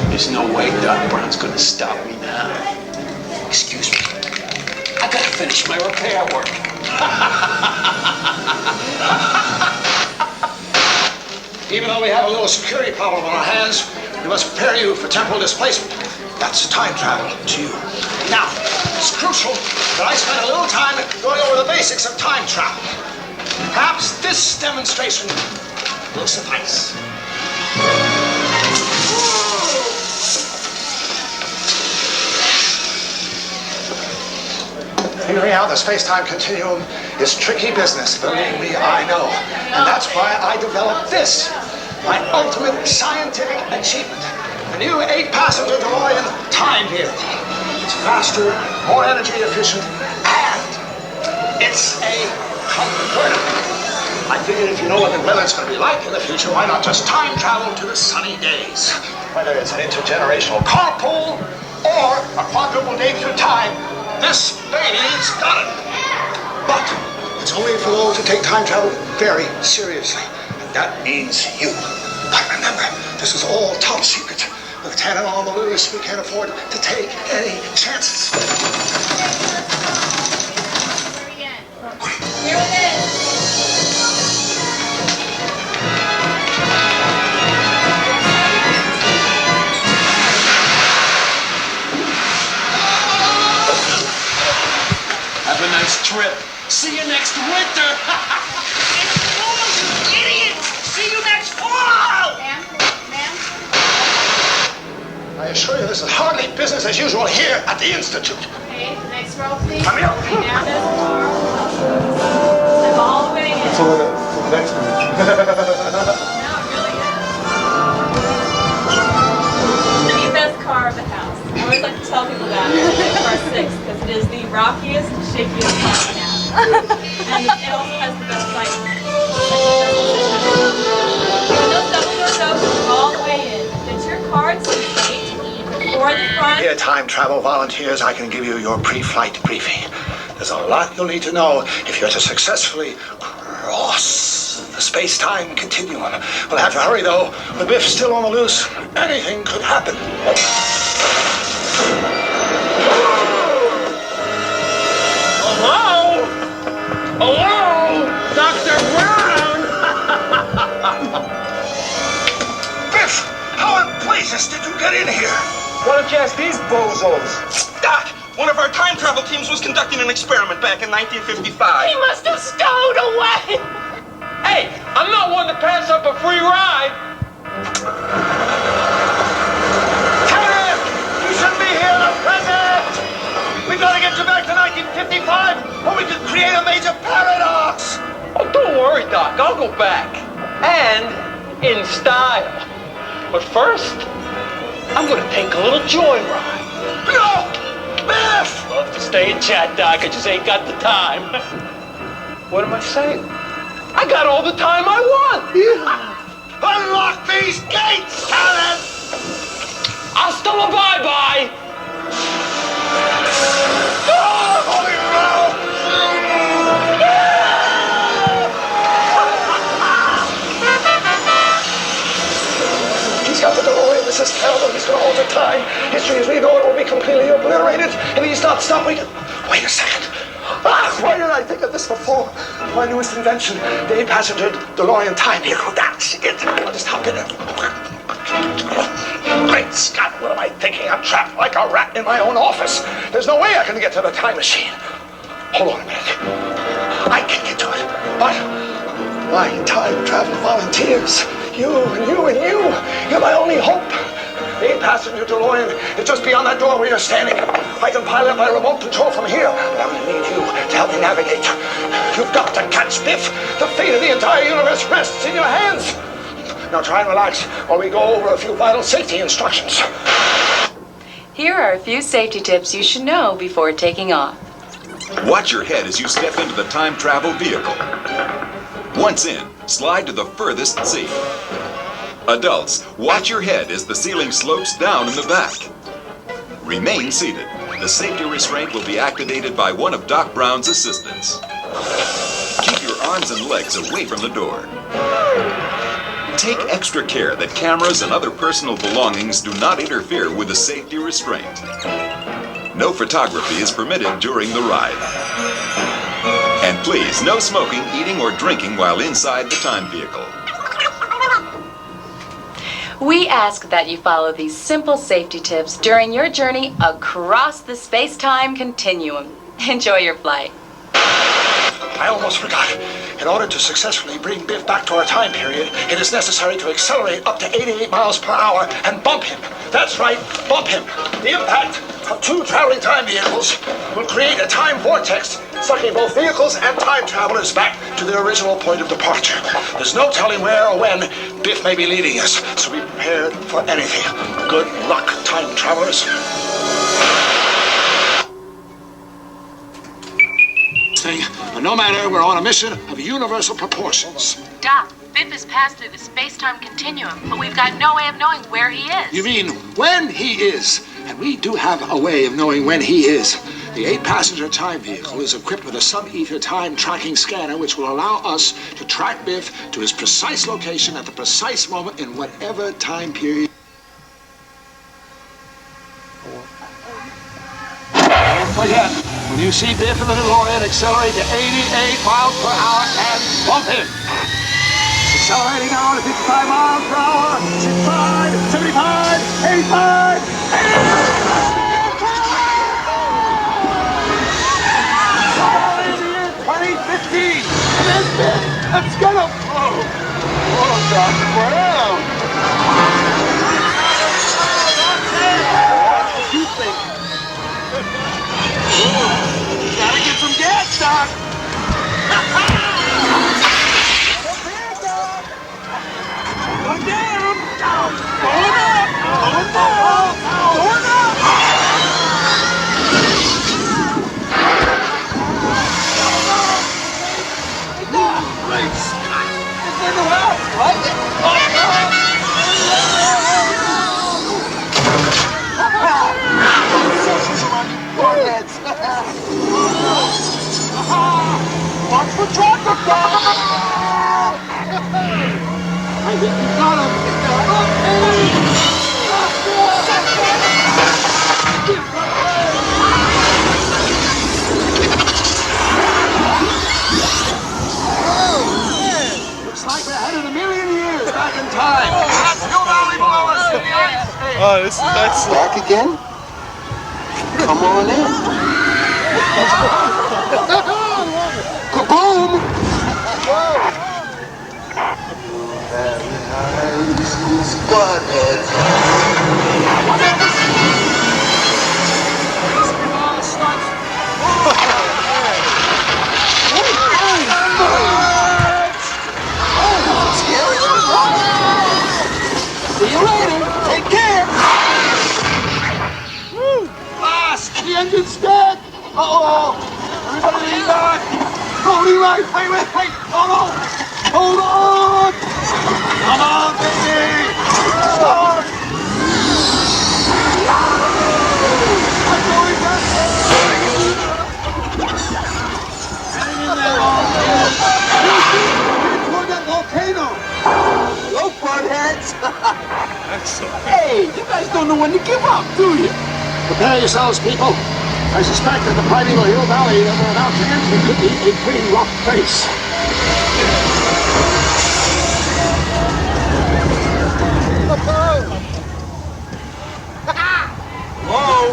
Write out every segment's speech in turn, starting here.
There's no way Doc Brown's gonna stop me now. Excuse me. I gotta finish my repair work. Even though we have a little security problem on our hands, we must prepare you for temporal displacement. That's time travel to you. Now, it's crucial that I spend a little time going over the basics of time travel. Perhaps this demonstration will suffice. Figuring out the space-time continuum is tricky business, believe me, I know. And that's why I developed this, my ultimate scientific achievement. The new 8-passenger DeLorean time vehicle. It's faster, more energy efficient, and it's a convertible. I figured if you know what the weather's going to be like in the future, why not just time travel to the sunny days? Whether it's an intergenerational carpool or a quadruple date through time, this baby's got it. But it's only for those who take time travel very seriously. And that means you. But remember, this is all top secret. With Tannin on the loose, we can't afford to take any chances. Here it is. Have a nice trip. See you next winter. You idiot! See you next fall! Ma'am? I assure you this is hardly business as usual here at the Institute. Okay, next row, please. Come here. Okay, now this car. I'm all the way in. For the next one. No, it really is. The best car of the house. I always like to tell people that. Car 6, because it is the rockiest, shakiest car we have. And it also has the best light. When those double doors open, all the way in. Get your cards to the gate or the front. Dear time travel volunteers, I can give you your pre-flight briefing. There's a lot you'll need to know if you're to successfully cross the space-time continuum. We'll have to hurry, though. With Biff still on the loose, anything could happen. Hello? Hello? Dr. Brown? Biff, how in blazes did you get in here? Why don't you ask these bozos? Doc, one of our time travel teams was conducting an experiment back in 1955. He must have stowed away. Hey, I'm not one to pass up a free ride. Tannin! You shouldn't be here, the president! We've got to get you back to 1955, or we could create a major paradox! Oh, don't worry, Doc. I'll go back. And in style. But first, I'm going to take a little joyride. No! Biff! Love to stay and chat, Doc. I just ain't got the time. What am I saying? I got all the time I want. Unlock these gates, Tannin! Hasta la bye-bye. Holy row! He's got the DeLorean. This is terrible. He's going to alter time. History as we know it will be completely obliterated if he's not stopped. Wait a second. Why didn't I think of this before? My newest invention, the 8-passenger DeLorean time vehicle. That's it. I'll just hop in it. Great Scott, what am I thinking? I'm trapped like a rat in my own office. There's no way I can get to the time machine. Hold on a minute. I can get to it. But my time travel volunteers, you and you and you, you're my only hope. The 8-passenger DeLorean is just beyond that door where you're standing. I can pilot my remote control from here, but I'm going to need you to help me navigate. You've got to catch Biff. The fate of the entire universe rests in your hands. Now try and relax while we go over a few vital safety instructions. Here are a few safety tips you should know before taking off. Watch your head as you step into the time travel vehicle. Once in, slide to the furthest seat. Adults, watch your head as the ceiling slopes down in the back. Remain seated. The safety restraint will be activated by one of Doc Brown's assistants. Keep your arms and legs away from the door. Take extra care that cameras and other personal belongings do not interfere with the safety restraint. No photography is permitted during the ride. And please, no smoking, eating, or drinking while inside the time vehicle. We ask that you follow these simple safety tips during your journey across the space-time continuum. Enjoy your flight. I almost forgot. In order to successfully bring Biff back to our time period, it is necessary to accelerate up to 88 miles per hour and bump him. That's right, bump him. The impact of two traveling time vehicles will create a time vortex, sucking both vehicles and time travelers back to their original point of departure. There's no telling where or when Biff may be leading us, so be prepared for anything. Good luck, time travelers. No matter, we're on a mission of universal proportions. Doc, Biff has passed through the space-time continuum, but we've got no way of knowing where he is. You mean when he is? And we do have a way of knowing when he is. The 8-passenger time vehicle is equipped with a sub-ether time tracking scanner which will allow us to track Biff to his precise location at the precise moment in whatever time period. Don't forget, when you see Biff in the DeLorean, accelerate to 88 miles per hour and bump him. Accelerating now to 55 miles per hour, 65, 75, 85, 2015. This Biff, it's gonna blow. Oh, Doc Brown. What do you think? Gotta get some gas, Doc. Going down. Going up. Going down. Going up. Great Scott. It's in the house, right? Watch for traffic, Doc! I think you got him! Looks like we're headed a million years back in time! That's still valley below us in the ice! Oh, this is excellent. Back again? Come on in. Kaboom! Squad heads. See you later. Take care. Blast! The engine's dead. Uh-oh. Everybody lean back. Holding right. Wait. Hold on. Hold on. Come on, baby. Start. I'm going back. Hang in there, all. Toward that volcano. Hello, buttheads. Excellent. Hey, you guys don't know when to give up, do you? Prepare yourselves, people. I suspect that the primeval hill valley that we're about to enter could be a pretty rough place. Hello?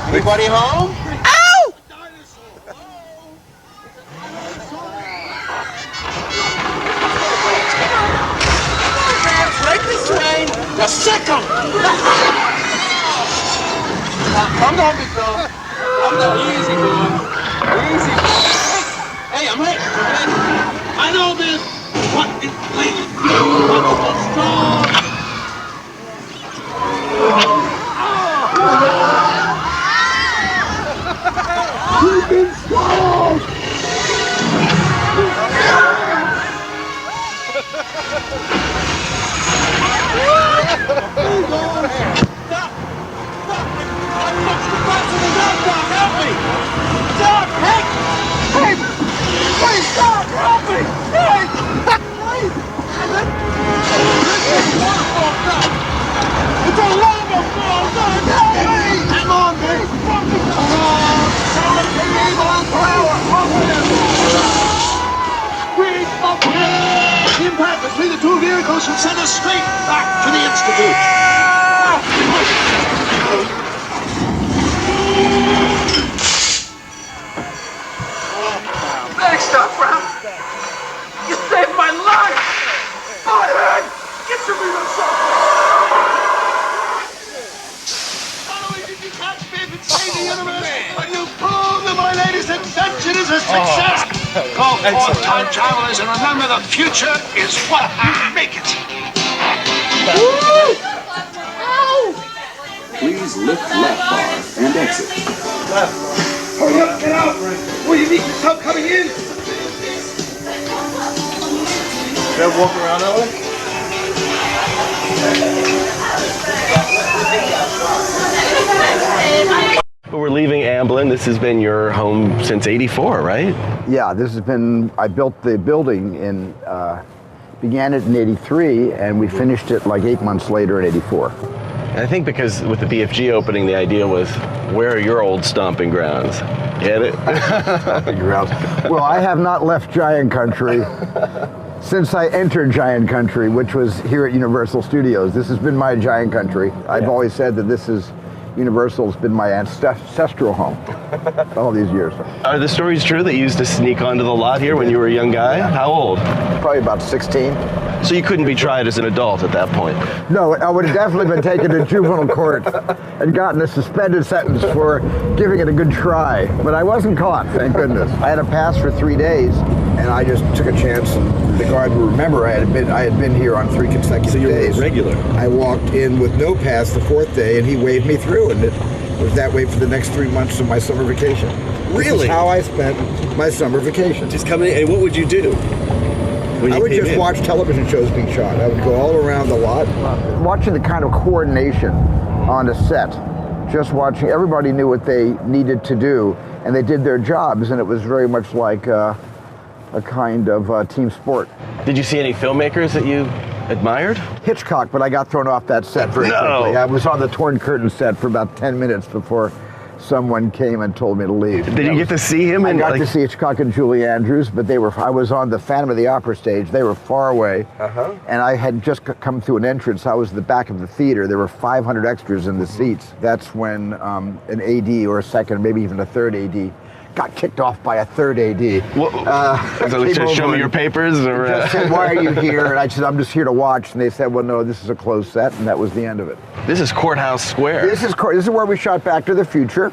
Anybody home? Break this train! The sickle! Calm down, big fella. Calm down. Easy, boy. Easy. Hey, I'm ready. I know this. What is playing? Strong. You've been strong. Help me! Doc, hey! Hey! Please, Doc, help me! Hey! Please! two vehicles should send us straight back to the Institute. Thanks, Doc Brown. You saved my life. Butthead, get your meat on Not only did you catch me and save the universe, but you proved that my latest invention is a success. Go forth, time travelers, and remember the future is what you make it. Please lift left bar and exit. Hurry up, get out! Or you need some help coming in! Should I walk around that way? We're leaving Amblin. This has been your home since '84, right? Yeah, this has been, I built the building in, began it in '83, and we finished it like 8 months later in '84. I think because with the BFG opening, the idea was, where are your old stomping grounds? Get it? Stomping grounds. Well, I have not left Giant Country since I entered Giant Country, which was here at Universal Studios. This has been my Giant Country. I've always said that this is, Universal's been my ancestral home all these years. Are the stories true that you used to sneak onto the lot here when you were a young guy? How old? Probably about 16. So you couldn't be tried as an adult at that point? No, I would have definitely been taken to juvenile court and gotten a suspended sentence for giving it a good try. But I wasn't caught, thank goodness. I had a pass for 3 days, and I just took a chance. And the guard would remember I had been here on 3 consecutive days. So you were regular? I walked in with no pass the 4th day, and he waved me through, and it was that way for the next 3 months of my summer vacation. Really? This is how I spent my summer vacation. Just coming in, and what would you do? I would just watch television shows being shot. I would go all around the lot, watching the kind of coordination on a set. Just watching, everybody knew what they needed to do, and they did their jobs, and it was very much like a kind of team sport. Did you see any filmmakers that you admired? Hitchcock, but I got thrown off that set very quickly. I was on the Torn Curtain set for about 10 minutes before someone came and told me to leave. Did you get to see him? I got to see Hitchcock and Julie Andrews, but I was on the Phantom of the Opera stage. They were far away, and I had just come through an entrance. I was at the back of the theater. There were 500 extras in the seats. That's when an AD or a second, maybe even a third AD, got kicked off by a third AD. So they said, show me your papers? Or just said, why are you here? And I said, I'm just here to watch. And they said, well, no, this is a closed set, and that was the end of it. This is Courthouse Square. This is where we shot Back to the Future,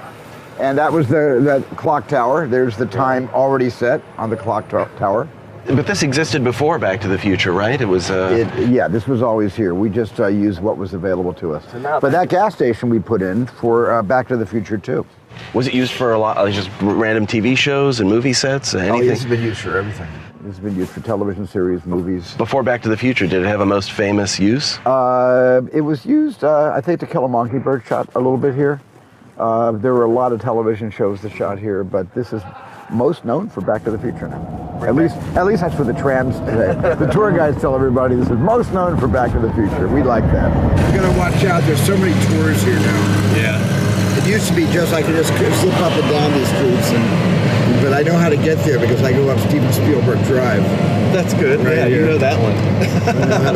and that was the clock tower. There's the time already set on the clock tower. But this existed before Back to the Future, right? It was... yeah, this was always here. We just used what was available to us. But that gas station we put in for Back to the Future, too. Was it used for a lot, just random TV shows and movie sets? Anything? Oh, this has been used for everything. This has been used for television series, movies. Before Back to the Future, did it have a most famous use? It was used, I think, To Kill a Mockingbird shot a little bit here. There were a lot of television shows that shot here, but this is most known for Back to the Future now. At least that's what the trams say. The tour guides tell everybody this is most known for Back to the Future. We like that. You gotta watch out. There's so many tours here now. Yeah. It used to be just I could just slip up and down these streets, but I know how to get there because I go up Steven Spielberg Drive. That's good. Right yeah, here. You know that one.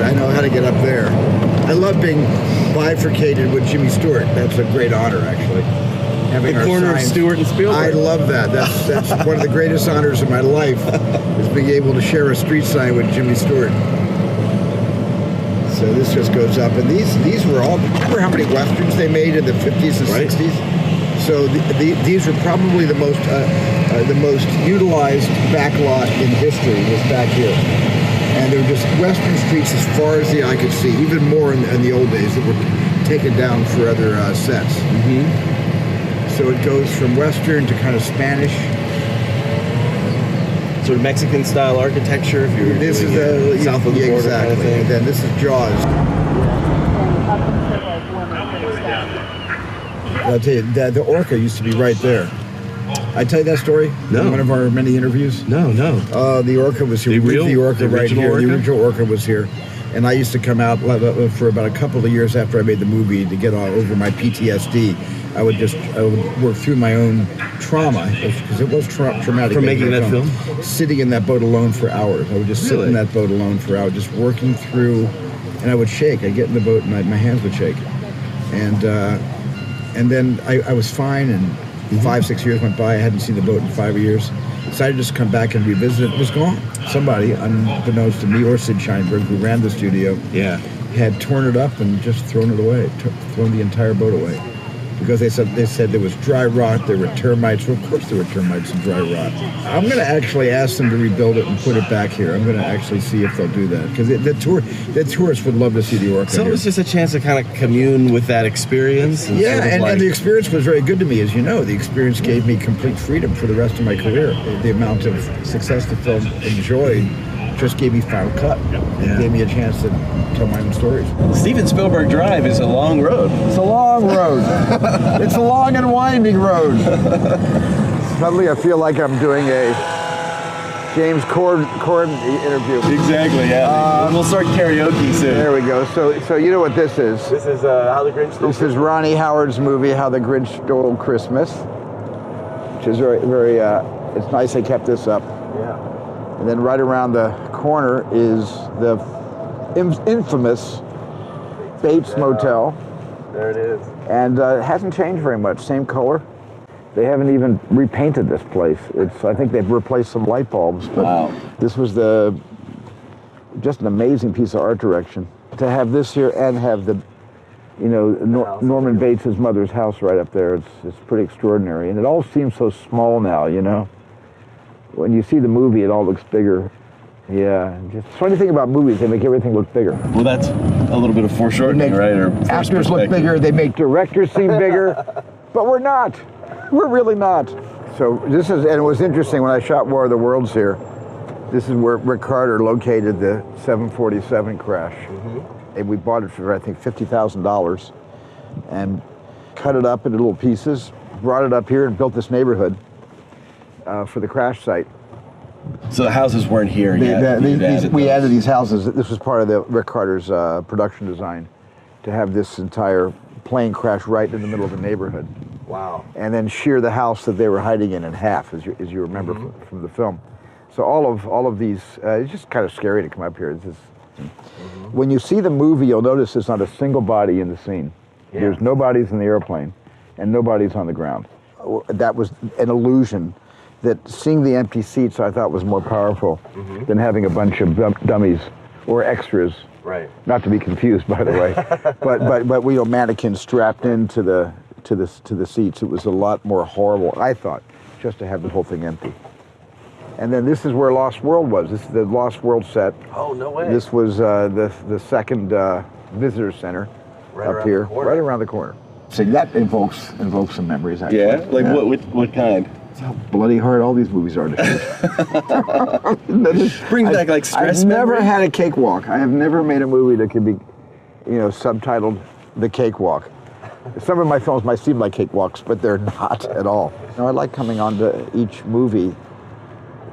I know how to get up there. I love being bifurcated with Jimmy Stewart. That's a great honor, actually. Having The corner of Stewart and Spielberg. I love that. That's one of the greatest honors of my life, is being able to share a street sign with Jimmy Stewart. So this just goes up, and these were all. Remember how many westerns they made in the 50s and 60s? So these were probably the most utilized backlot in history was back here, and they were just western streets as far as the eye could see. Even more in the old days that were taken down for other sets. So it goes from western to kind of Spanish. Sort of Mexican style architecture. If you're This is south of the border exactly. kind of thing. And then this is Jaws. I'll tell you, the orca used to be right there. I tell you that story? No. In one of our many interviews? No. The orca was here. The orca original right here. orca? The original orca was here. And I used to come out for about a couple of years after I made the movie to get over my PTSD. I would work through my own trauma, because it was traumatic. From making that film? Sitting in that boat alone for hours. I would just sit in that boat alone for hours, just working through, and I would shake. I'd get in the boat and my hands would shake. And then I was fine, and 5-6 years went by. I hadn't seen the boat in 5 years. Decided to just come back and revisit it. It was gone. Somebody, unbeknownst to me or Sid Sheinberg, who ran the studio, had torn it up and just thrown it away, thrown the entire boat away. Because they said there was dry rot, there were termites. Well, of course there were termites and dry rot. I'm going to actually ask them to rebuild it and put it back here. I'm going to actually see if they'll do that, because the tourists would love to see the orca. So it was just a chance to kind of commune with that experience. And and the experience was very good to me, as you know. The experience gave me complete freedom for the rest of my career. The amount of success the film enjoyed just gave me final cut. It gave me a chance to tell my own stories. Steven Spielberg Drive is a long road. It's a long road. It's a long and winding road. Suddenly I feel like I'm doing a James Corden interview. Exactly, yeah. We'll start karaoke soon. There we go. So you know what this is? This is How the Grinch Stole Christmas. This is Ronnie Howard's movie, How the Grinch Stole Christmas, which is very, it's nice they kept this up. Yeah. And then right around the corner is the infamous Bates Motel. There it is. And it hasn't changed very much, same color. They haven't even repainted this place. I think they've replaced some light bulbs, but this was just an amazing piece of art direction. To have this here and have the, Norman Bates' mother's house right up there, it's pretty extraordinary. And it all seems so small now, When you see the movie, it all looks bigger. Yeah, just the funny thing about movies, they make everything look bigger. Well, that's a little bit of foreshortening, right? Or actors look bigger, they make directors seem bigger, but we're not. We're really not. So and it was interesting when I shot War of the Worlds here. This is where Rick Carter located the 747 crash. And we bought it for, I think, $50,000 and cut it up into little pieces, brought it up here and built this neighborhood for the crash site. So the houses weren't here yet? We added these houses. This was part of the Rick Carter's production design, to have this entire plane crash right in the middle of the neighborhood. Wow. And then shear the house that they were hiding in half, as you remember from the film. So all of these, it's just kind of scary to come up here. When you see the movie, you'll notice there's not a single body in the scene. Yeah. There's no bodies in the airplane, and nobody's on the ground. That was an illusion that seeing the empty seats I thought was more powerful than having a bunch of dummies or extras. Right. Not to be confused, by the way, but we mannequins strapped into the seats. It was a lot more horrible, I thought, just to have the whole thing empty. And then this is where Lost World was. This is the Lost World set. Oh, no way. This was the second visitor center up here, right around the corner. So that invokes some memories. Actually. Yeah, like what kind? That's how bloody hard all these movies are to shoot. Brings back like stress. I've never had a cakewalk. I have never made a movie that could be, subtitled The Cakewalk. Some of my films might seem like cakewalks, but they're not at all. I like coming on to each movie,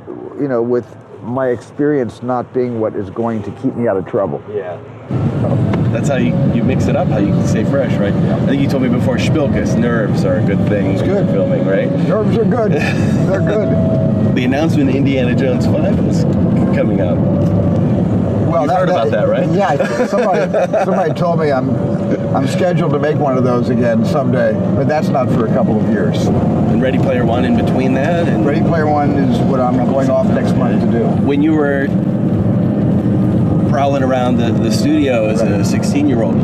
with my experience not being what is going to keep me out of trouble. Yeah. That's how you mix it up, how you can stay fresh, right? Yeah. I think you told me before, Spielberg's nerves are a good thing when you're filming, right? Nerves are good. They're good. The announcement Indiana Jones 5 is coming out. Well, You've heard about that, right? Yeah, somebody told me I'm scheduled to make one of those again someday, but that's not for a couple of years. And Ready Player One in between that? And Ready Player One is what I'm going off next month to do. When you were prowling around the studio as a 16-year-old,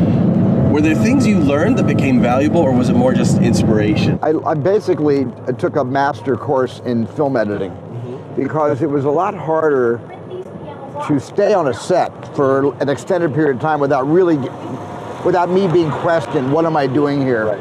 were there things you learned that became valuable, or was it more just inspiration? I basically took a master course in film editing because it was a lot harder to stay on a set for an extended period of time without me being questioned, what am I doing here?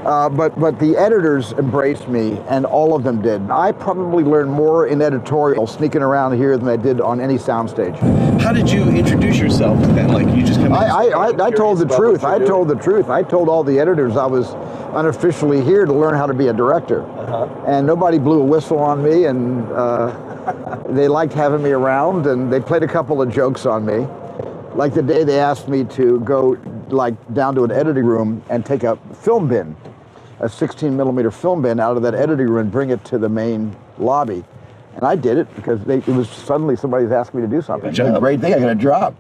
But the editors embraced me, and all of them did. I probably learned more in editorial sneaking around here than I did on any soundstage. How did you introduce yourself to them? Like, you just come in? I told the truth. I told the truth. I told all the editors I was unofficially here to learn how to be a director. And nobody blew a whistle on me, and they liked having me around, and they played a couple of jokes on me. Like the day they asked me to go like down to an editing room and take a film bin, a 16mm film bin out of that editing room and bring it to the main lobby. And I did it because it was suddenly somebody's asking me to do something. Good job. Great thing, I got a job.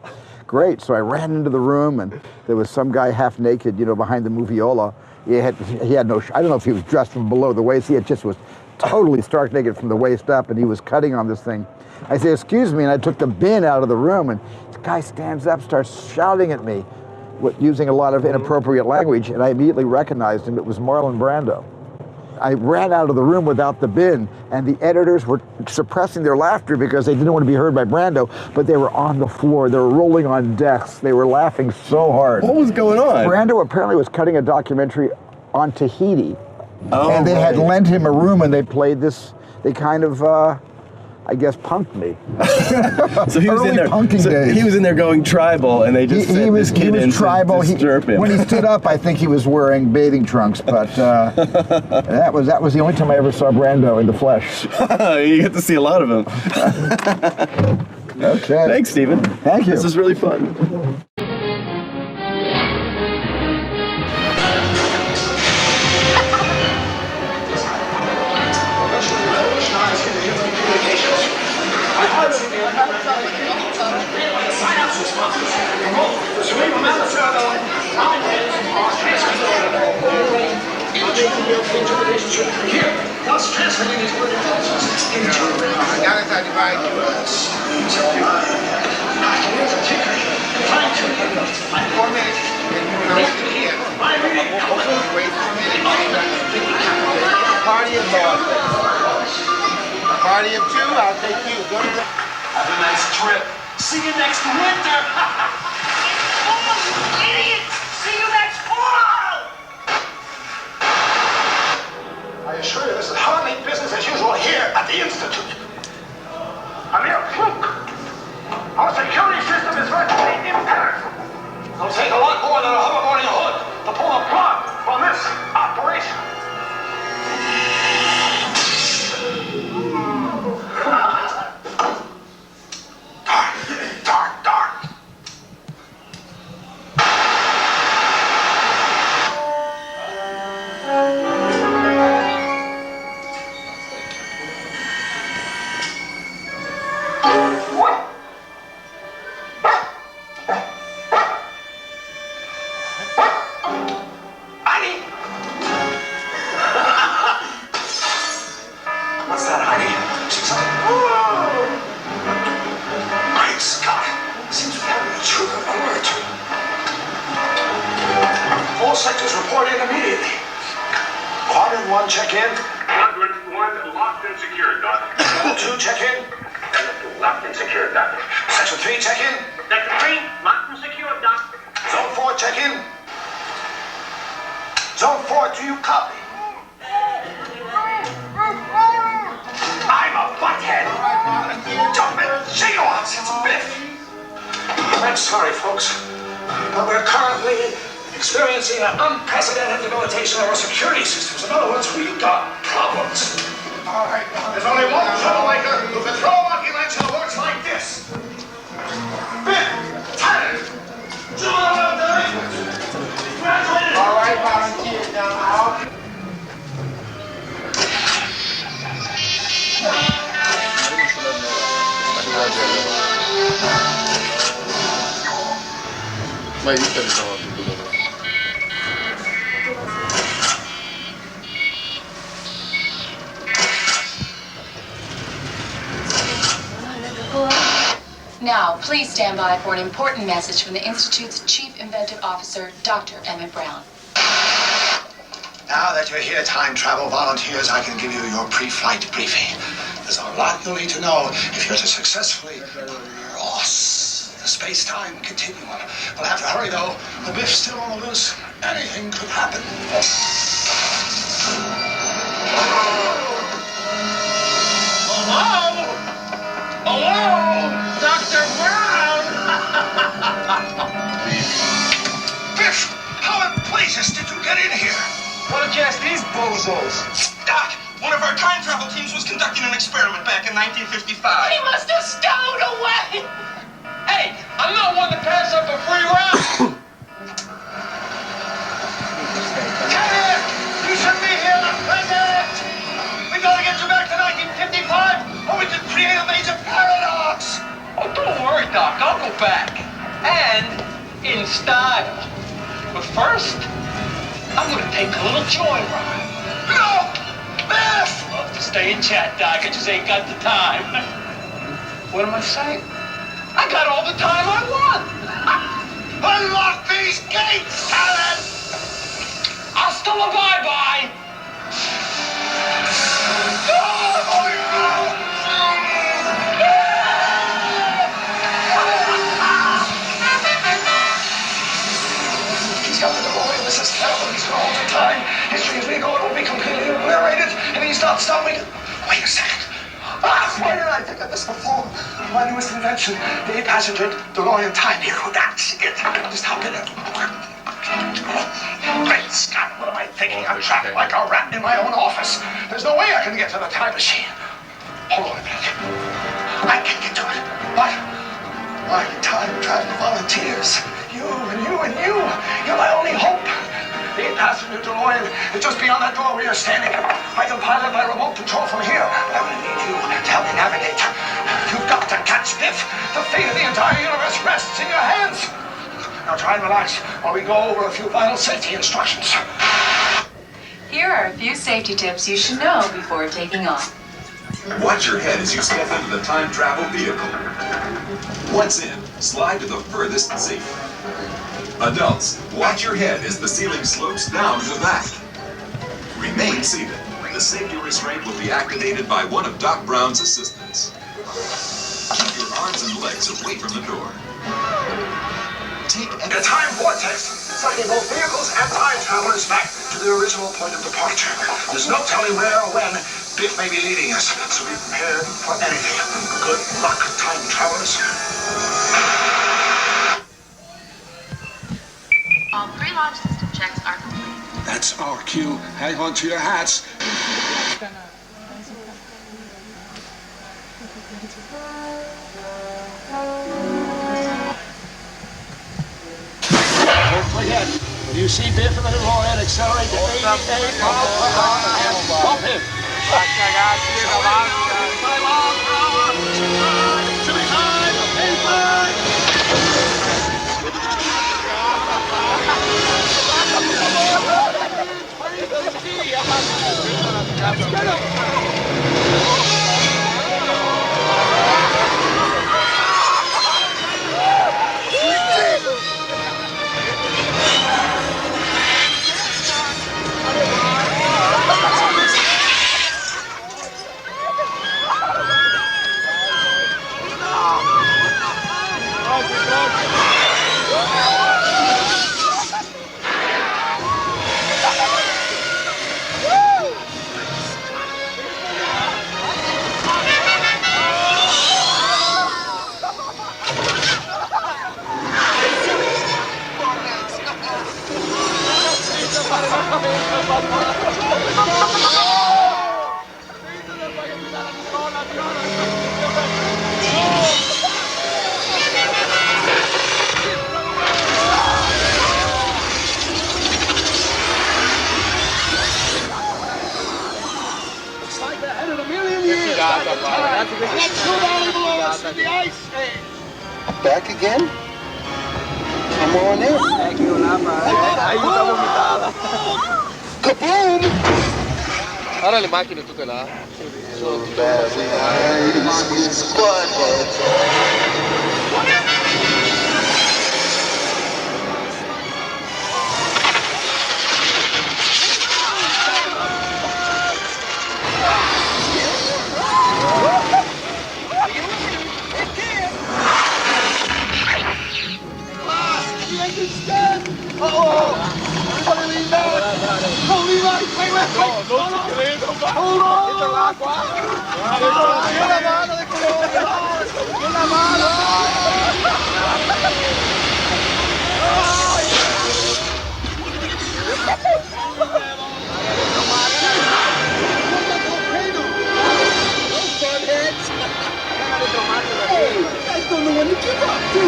Great, so I ran into the room and there was some guy half naked, you know, behind the moviola. He had no, I don't know if he was dressed from below the waist, he just was totally stark naked from the waist up, and he was cutting on this thing. I said, excuse me, and I took the bin out of the room, and the guy stands up, starts shouting at me, using a lot of inappropriate language, and I immediately recognized him. It was Marlon Brando. I ran out of the room without the bin, and the editors were suppressing their laughter because they didn't want to be heard by Brando, but they were on the floor, they were rolling on desks, they were laughing so hard. What was going on? Brando apparently was cutting a documentary on Tahiti, and they had right. lent him a room, and they played this, they kind of, I guess, punked me. So he was in there. Punking days. He was in there going tribal, and they just sent this kid in tribal. to disturb him. When he stood up, I think he was wearing bathing trunks. But that was the only time I ever saw Brando in the flesh. You get to see a lot of him. Okay. Thanks, Stephen. Thank you. This is really fun. Here, let's transfer these into now that I divide US. Here's a ticker. Fine tuning my format, and you know here. Wait for a minute. Party of Lord. A party of two, I'll take you. Go to the... Have a nice trip. See you next winter. Idiot! See you next fall! I assure you, this is hardly business as usual here at the Institute. A mere fluke. Our security system is virtually impenetrable. It'll take a lot more than a hoverboarding hood to pull the plug from this operation. Dark. What's that, honey? Great Scott! Seems we have a trooper alert. All sectors report in immediately. Quadrant 1, check in. Quadrant 1, locked and secured, Doc. Level 2, check in. Locked and secured, Doc. Section 3, check in. Sector 3, locked and secured, Doc. Zone 4, check in. Zone 4, do you copy? I'm a butthead. Jumping gigawatts, it's Biff. I'm sorry, folks, but we're currently experiencing an unprecedented debilitation of our security systems. In other words, we've got problems. All right, there's only one troublemaker who can throw a monkey wrench that works like this. Biff, Tanner, do what I'm doing. Congratulations. All right, volunteers now. Now, please stand by for an important message from the Institute's Chief Inventive Officer, Dr. Emmett Brown. Now that you're here, time travel volunteers, I can give you your pre-flight briefing. There's a lot you'll need to know if you're to successfully cross the space-time continuum. We'll have to hurry, though. The Biff's still on the loose. Anything could happen. Hello, Dr. Brown. Biff, how in blazes did you get in here? What did you ask these bozos? Doc, one of our time travel teams was conducting an experiment back in 1955. He must have stowed away! Hey, I'm not one to pass up a free ride. Ted! You should be here the present! We gotta get you back to 1955 or we could create a major paradox! Oh, don't worry, Doc. I'll go back. And in style. But first, I'm gonna take a little joyride. No! Biff! Love to stay and chat, Doc. I just ain't got the time. What am I saying? I got all the time I want. Unlock these gates, Alan! Hasta la bye-bye. He's got the DeLorean. This is terrible. He's got all the time. History as we know it will be completely obliterated, and he's not stopping. Wait a second. Why did I think of this before? My newest invention, the 8-passenger DeLorean time hero. That's it. Just hop in it. Great Scott, what am I thinking? I'm trapped like a rat in my own office. There's no way I can get to the time machine. Hold on a minute. I can get to it. What? My time travel volunteers. You and you and you. You're my only hope. The 8-passenger DeLorean is just beyond that door where you're standing. I can pilot by remote control from here, but I'm gonna need you to help me navigate. You've got to catch Biff. The fate of the entire universe rests in your hands. Now try and relax while we go over a few final safety instructions. Here are a few safety tips you should know before taking off. Watch your head as you step into the time travel vehicle. Once in, slide to the furthest seat. Adults, watch your head as the ceiling slopes down to the back. Remain seated. The safety restraint will be activated by one of Doc Brown's assistants. Keep your arms and legs away from the door. Take a time vortex, sucking both vehicles and time travelers back to their original point of departure. There's no telling where or when Biff may be leading us, so be prepared for anything. Good luck, time travelers. All pre-launch system checks are complete. That's our cue. Hang on to your hats. Don't forget, when you see Biff in the DeLorean accelerate to 88 miles per hour and bump him. Back again? Come on in. Kaboom! Árale, máquina, tú te la. Hey, you guys don't know when to give up, do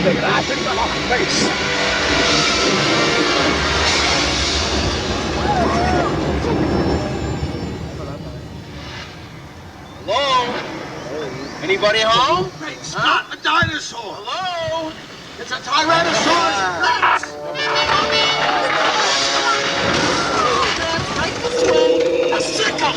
Gratis on my face. Hello? Anybody home? Great Scott, a dinosaur. Hello? It's a Tyrannosaurus Rex. Right this way. A sickle.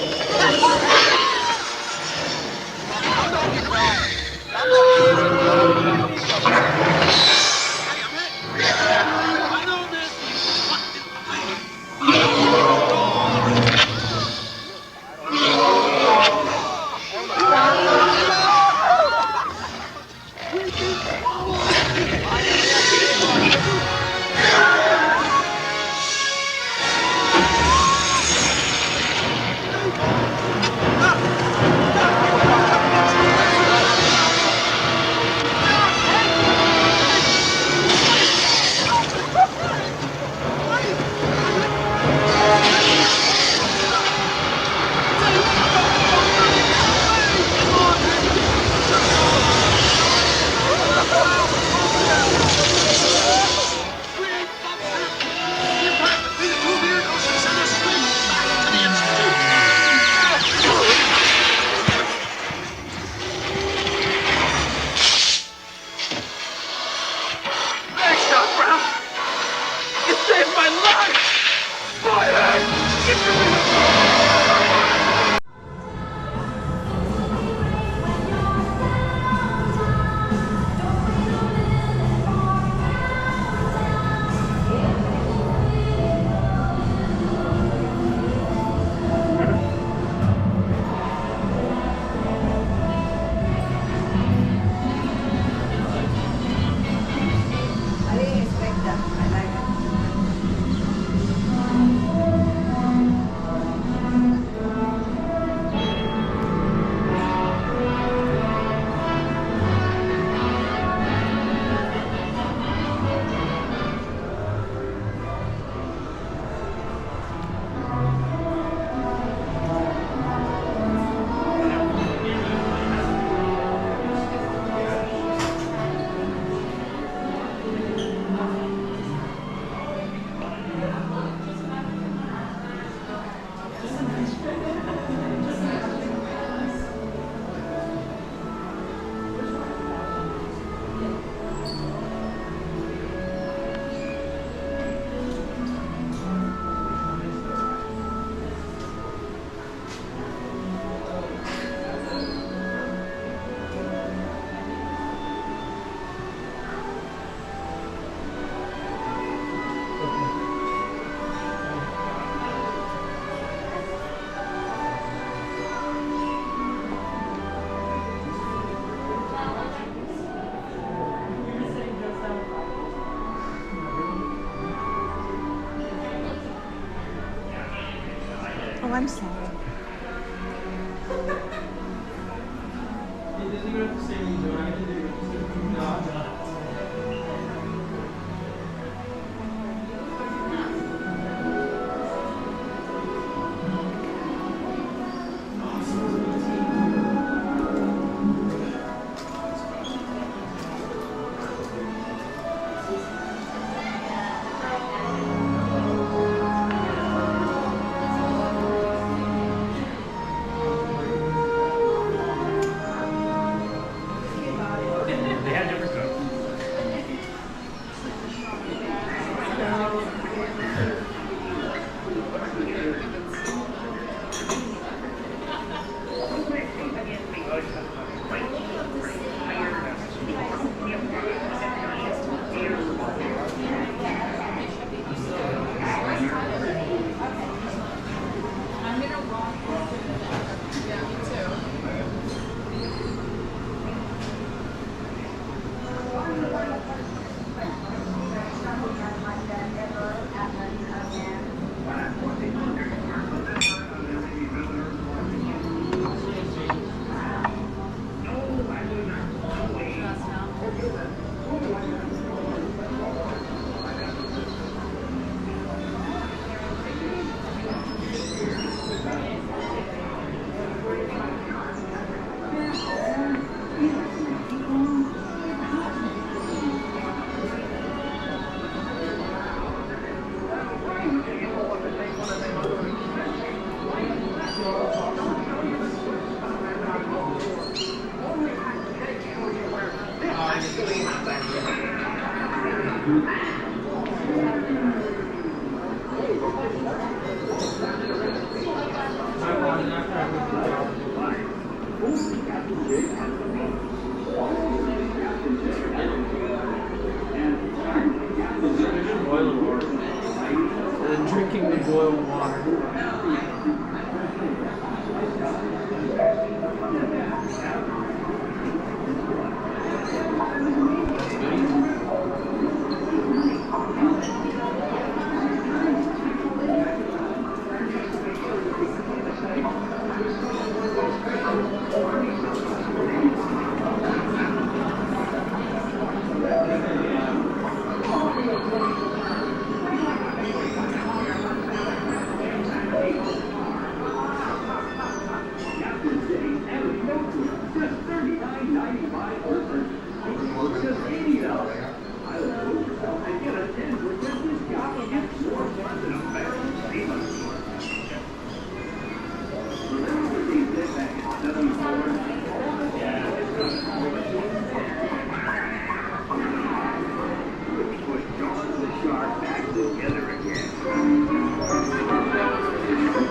Oh, I'm sorry. Boiling water. And then drinking the boiled water.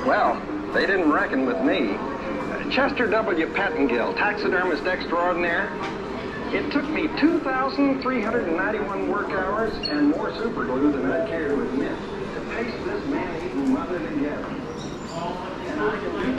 Well, they didn't reckon with me. Chester W. Pettingill, taxidermist extraordinaire. It took me 2,391 work hours and more superglue than I'd care to admit to paste this man-eating mother together. And I can do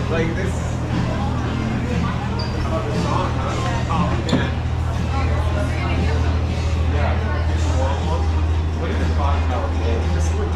Like this. How about the song, huh? Oh, man. Yeah. What are the talking about? Just look.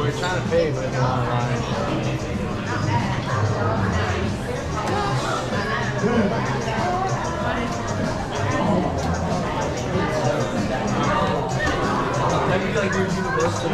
We're trying to pay, but it's not online. Maybe like you're doing this to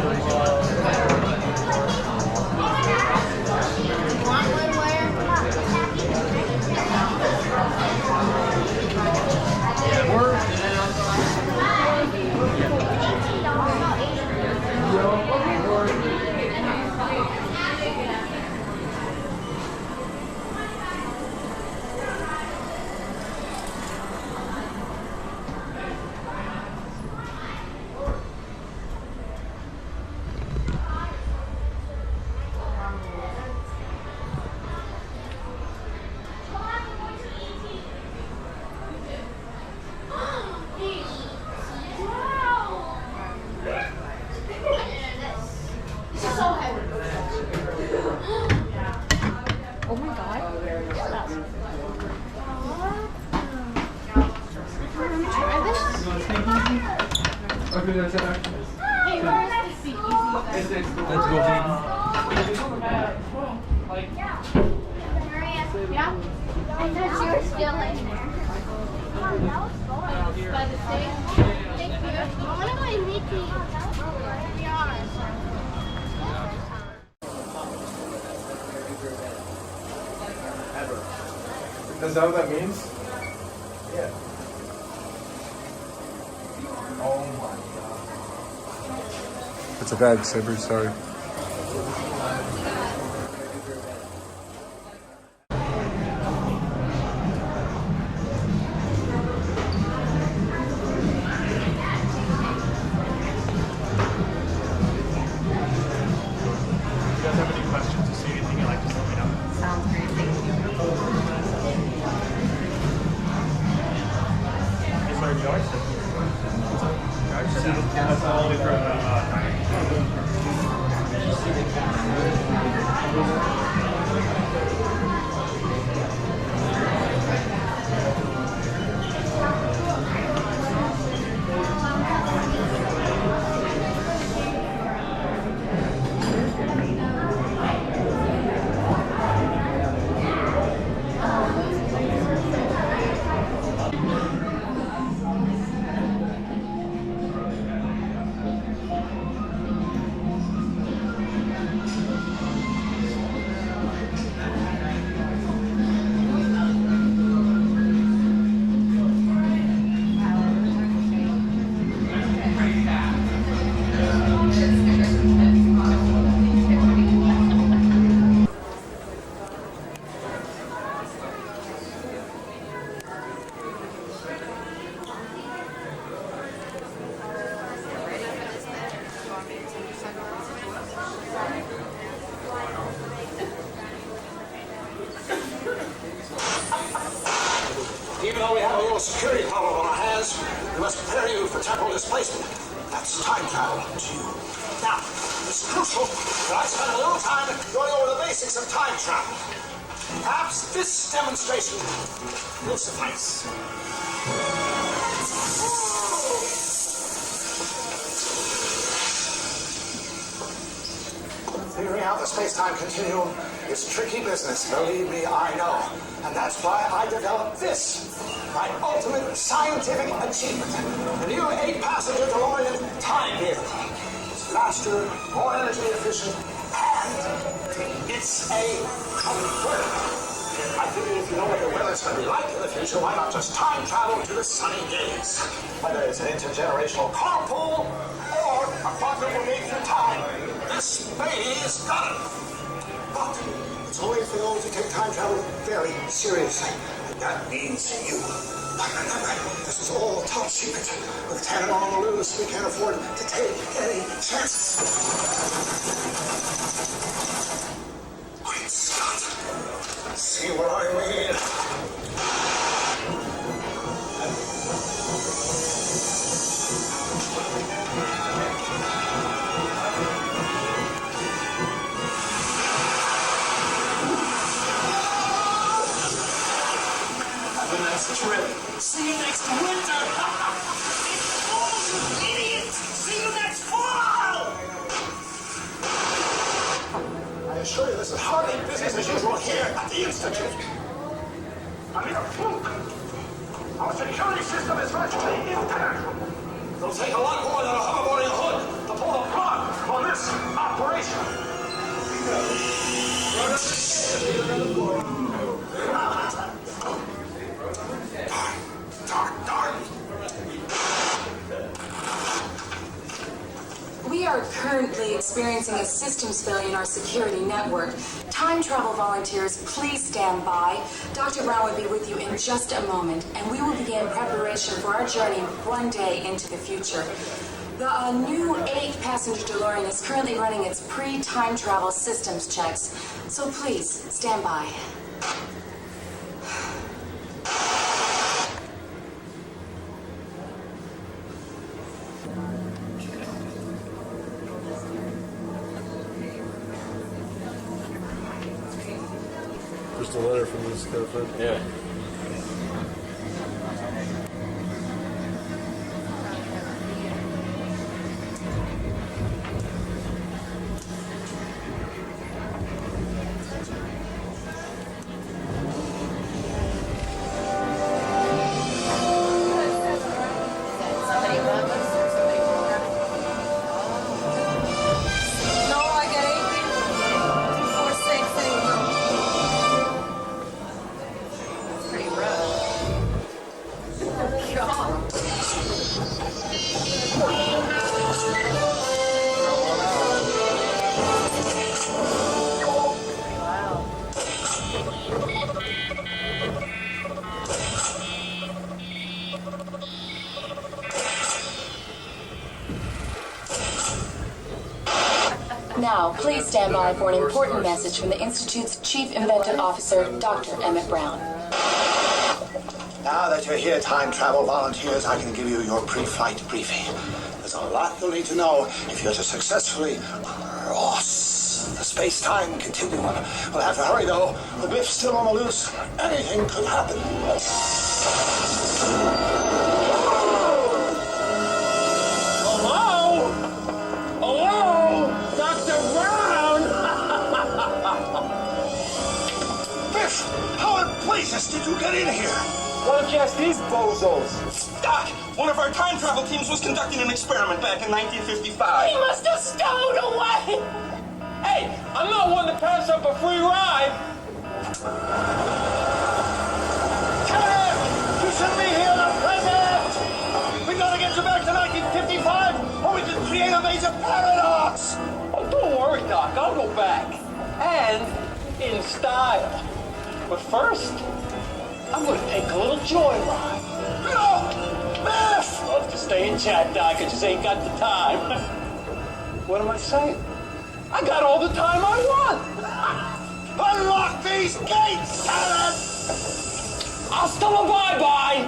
Oh my god. Let me try this. Okay, that's it. Hey, where's the seat? Let's go, baby. Yeah? I thought you were still in there. By the sink. Thank you. I want to go in Mickey. We are. Is that what that means? Yeah. Oh my god. It's a bad saber, sorry. That's all from Even though we have a little security problem on our hands, we must prepare you for temporal displacement. That's time travel to you. Now, it's crucial that I spend a little time going over the basics of time travel. Perhaps this demonstration will suffice. Figuring out the space-time continuum is tricky business, believe me, I know. And that's why I developed this, my ultimate scientific achievement. The new 8-passenger DeLorean time vehicle. It's faster, more energy efficient, and it's a convertible. I figured if you know what the weather's going to be like in the future, why not just time travel to the sunny days? Whether it's an intergenerational carpool or a quadruple gate through time, this baby's got it. But it's only for those who take time travel very seriously, and that means you. But remember, this is all top secret. With 10 on the loose, we can't afford to take any chances. Great Scott! See what I mean? Have a nice trip. See you next winter. It's fall, you idiots! See you next fall! I assure you this is hardly business as usual here at the Institute. I mean a fluke. Our security system is virtually impenetrable. It'll take a lot more than a hoverboarding hood to pull the plug on this operation. Darn. We are currently experiencing a systems failure in our security network. Time travel volunteers, please stand by. Dr. Brown will be with you in just a moment, and we will begin preparation for our journey one day into the future. The new 8-passenger DeLorean is currently running its pre-time travel systems checks, so please stand by. Just a letter from this girlfriend. Yeah. Now, please stand by for an important message from the Institute's Chief Inventive Officer, Dr. Emmett Brown. Now that you're here, time travel volunteers, I can give you your pre-flight briefing. There's a lot you'll need to know if you're to successfully cross the space-time continuum. We'll have to hurry, though. The Biff's still on the loose. Anything could happen. Hello? Hello? Dr. Brown? Biff, how in blazes did you get in here? Why don't you ask these bozos? Doc, one of our time travel teams was conducting an experiment back in 1955. He must have stowed away! Hey, I'm not one to pass up a free ride! Ted! You should be here the present! We gotta get you back to 1955 or we can create a major paradox! Oh, don't worry, Doc. I'll go back. And in style. But first, I'm gonna take a little joyride. No! Biff! Love to stay in chat, Doc. I just ain't got the time. What am I saying? I got all the time I want! Unlock these gates, Ted! Hasta la bye-bye!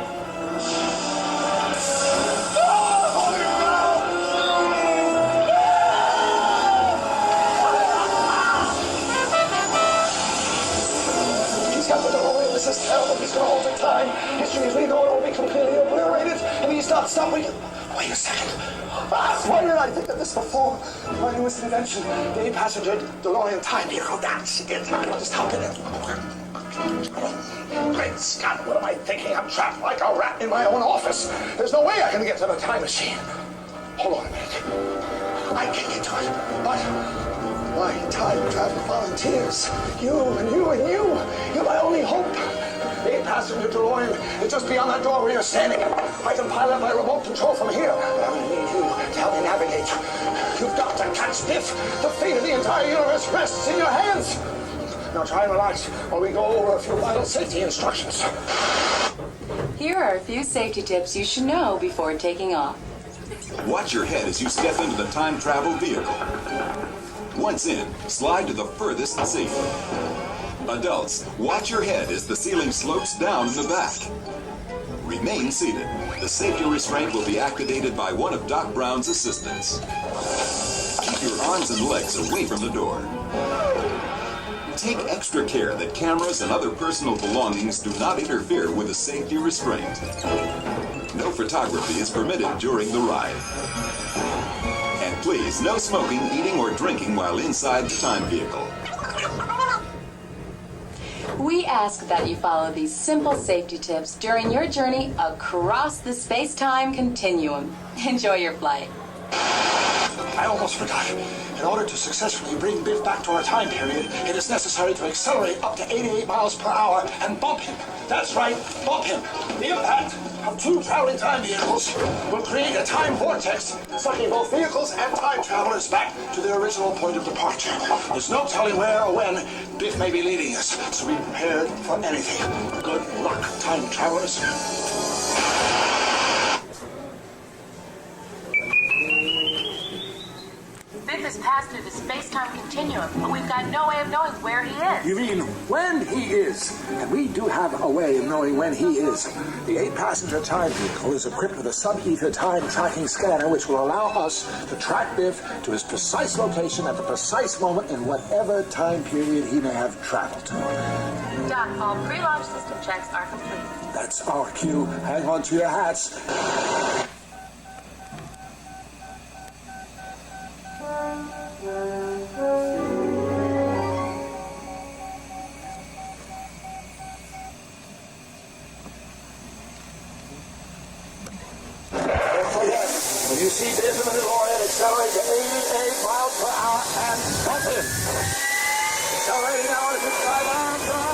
He's got the DeLorean. This is terrible. He's going to alter time. History as we know it will be completely obliterated. And he's not stopping. Wait a second. Why did I think of this before? My newest invention, the 8-passenger DeLorean time vehicle. That's it. Just hop in it. Great Scott, what am I thinking? I'm trapped like a rat in my own office. There's no way I can get to the time machine. Hold on a minute. I can get to it, but my time travel volunteers, you and you and you, you're my only hope. The 8-passenger DeLorean is just beyond that door where you're standing. I can pilot my remote control from here, but I'm going to need you to help me navigate. You've got to catch Biff. The fate of the entire universe rests in your hands. Now try and relax while we go over a few vital safety instructions. Here are a few safety tips you should know before taking off. Watch your head as you step into the time travel vehicle. Once in, slide to the furthest seat. Adults, watch your head as the ceiling slopes down in the back. Remain seated. The safety restraint will be activated by one of Doc Brown's assistants. Keep your arms and legs away from the door. Take extra care that cameras and other personal belongings do not interfere with the safety restraint. No photography is permitted during the ride. And please, no smoking, eating, or drinking while inside the time vehicle. We ask that you follow these simple safety tips during your journey across the space-time continuum. Enjoy your flight. I almost forgot. In order to successfully bring Biff back to our time period, it is necessary to accelerate up to 88 miles per hour and bump him. That's right, bump him. The impact of two traveling time vehicles will create a time vortex, sucking both vehicles and time travelers back to their original point of departure. There's no telling where or when Biff may be leading us, so be prepared for anything. Good luck, time travelers. Biff has passed through the space-time continuum, but we've got no way of knowing where he is. You mean when he is? And we do have a way of knowing when he is. The 8-passenger time vehicle is equipped with a sub-ether time tracking scanner which will allow us to track Biff to his precise location at the precise moment in whatever time period he may have traveled to. Doc, all pre-launch system checks are complete. That's our cue. Hang on to your hats. When you see Biff in the DeLorean, accelerate to 88 miles per hour and bump him. Accelerating now at 55 miles per hour.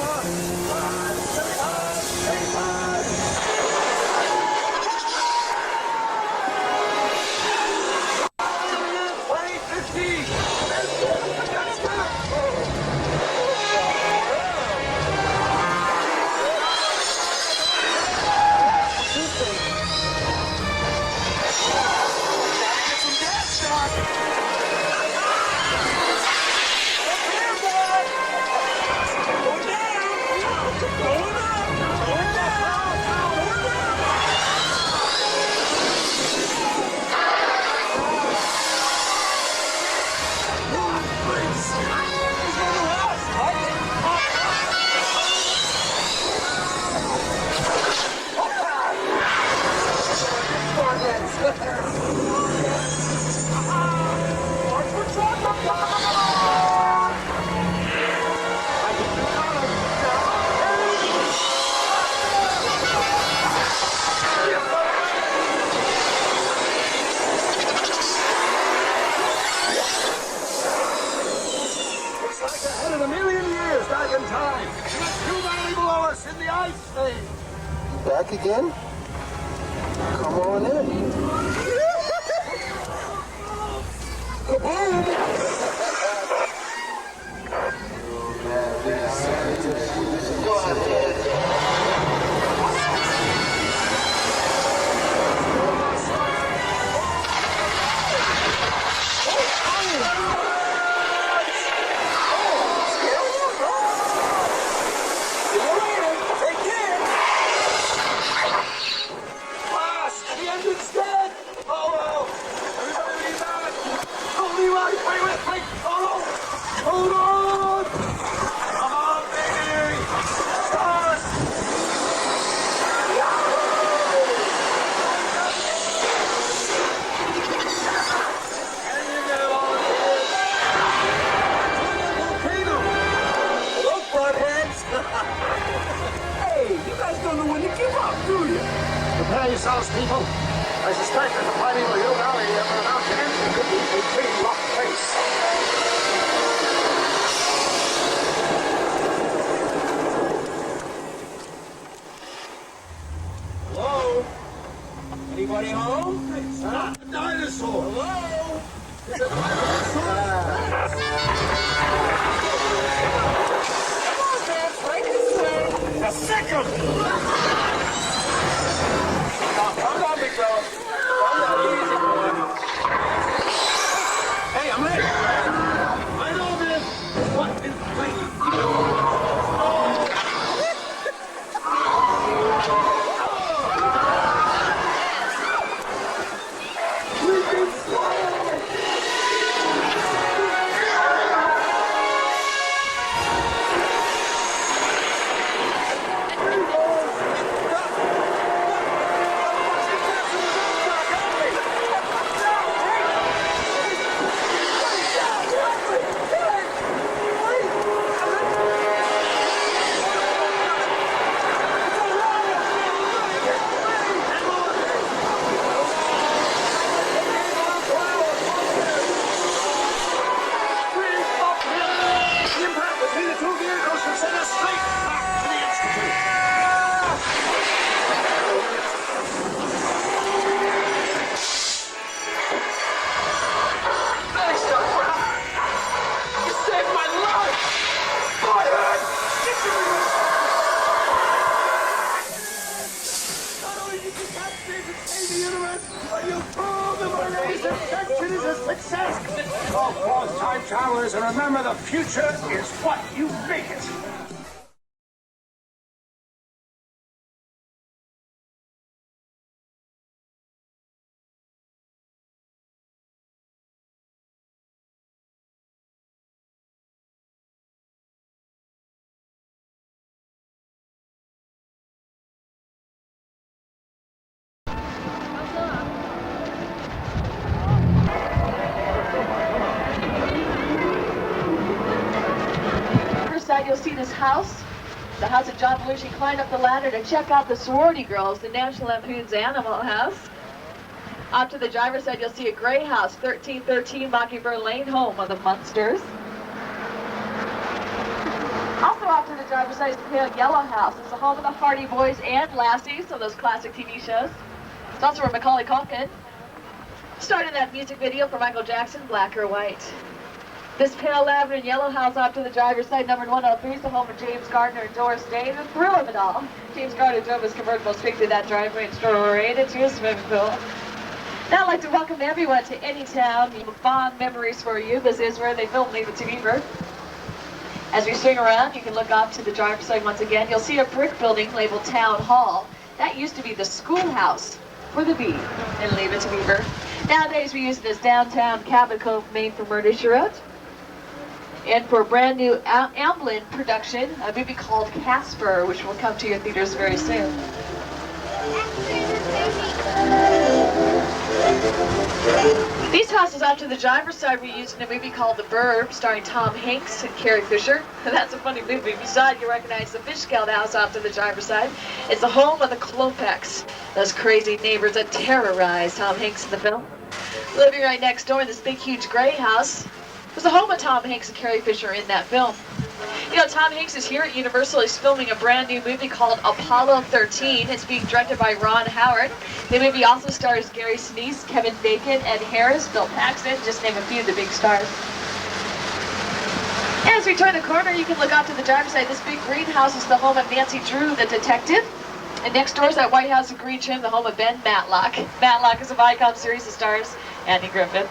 1,000,000 years back in time. Too many below us in the ice age. Back again? Come on in. Go ahead. yourselves, people. I suspect that the party will Hill Valley about to enter could be a pretty rough place. Hello? Anybody home? It's not the dinosaur. Hello? It's a dinosaur. Come on, man. Break this way. A second. Calm down, big fella. Calm down. Easy, boy. Hey, I'm ready. I know this. What is playing? Go forth, time travelers, and remember the future is what you make it. You'll see this house, the house of John Belushi. Climbed up the ladder to check out the sorority girls, the National Lampoon's Animal House. Off to the driver's side, you'll see a gray house, 1313 Mockingbird Lane, home of the Munsters. Also off to the driver's side is the pale yellow house. It's the home of the Hardy Boys and Lassie, so those classic TV shows. It's also where Macaulay Culkin started that music video for Michael Jackson, Black or White. This pale lavender and yellow house off to the driver's side, numbered 103, is the home of James Gardner and Doris Day. The thrill of it all. James Gardner drove his convertible straight through that driveway and straight into a swimming pool. Now I'd like to welcome everyone to any town. Fond memories for you. This is where they filmed Leave It to Beaver. As we swing around, you can look off to the driver's side once again. You'll see a brick building labeled Town Hall. That used to be the schoolhouse for the Bee in Leave It to Beaver. Nowadays we use it as downtown Cabot Cove, Maine for Murder, She Wrote. And for a brand new Amblin production, a movie called Casper, which will come to your theaters very soon. These houses off to the driver's side were used in a movie called The Burb, starring Tom Hanks and Carrie Fisher. That's a funny movie. Beside, you recognize the Fishkill house off to the driver's side. It's the home of the Klopeks, those crazy neighbors that terrorized Tom Hanks in the film. Living right next door in this big, huge gray house was the home of Tom Hanks and Carrie Fisher in that film. You know, Tom Hanks is here at Universal. He's filming a brand new movie called Apollo 13. It's being directed by Ron Howard. The movie also stars Gary Sinise, Kevin Bacon, Ed Harris, Bill Paxton, just name a few of the big stars. As we turn the corner, you can look out to the driver's side. This big greenhouse is the home of Nancy Drew, the detective. And next door is that White House in green trim, the home of Ben Matlock. Matlock is a Viacom series that stars Andy Griffith.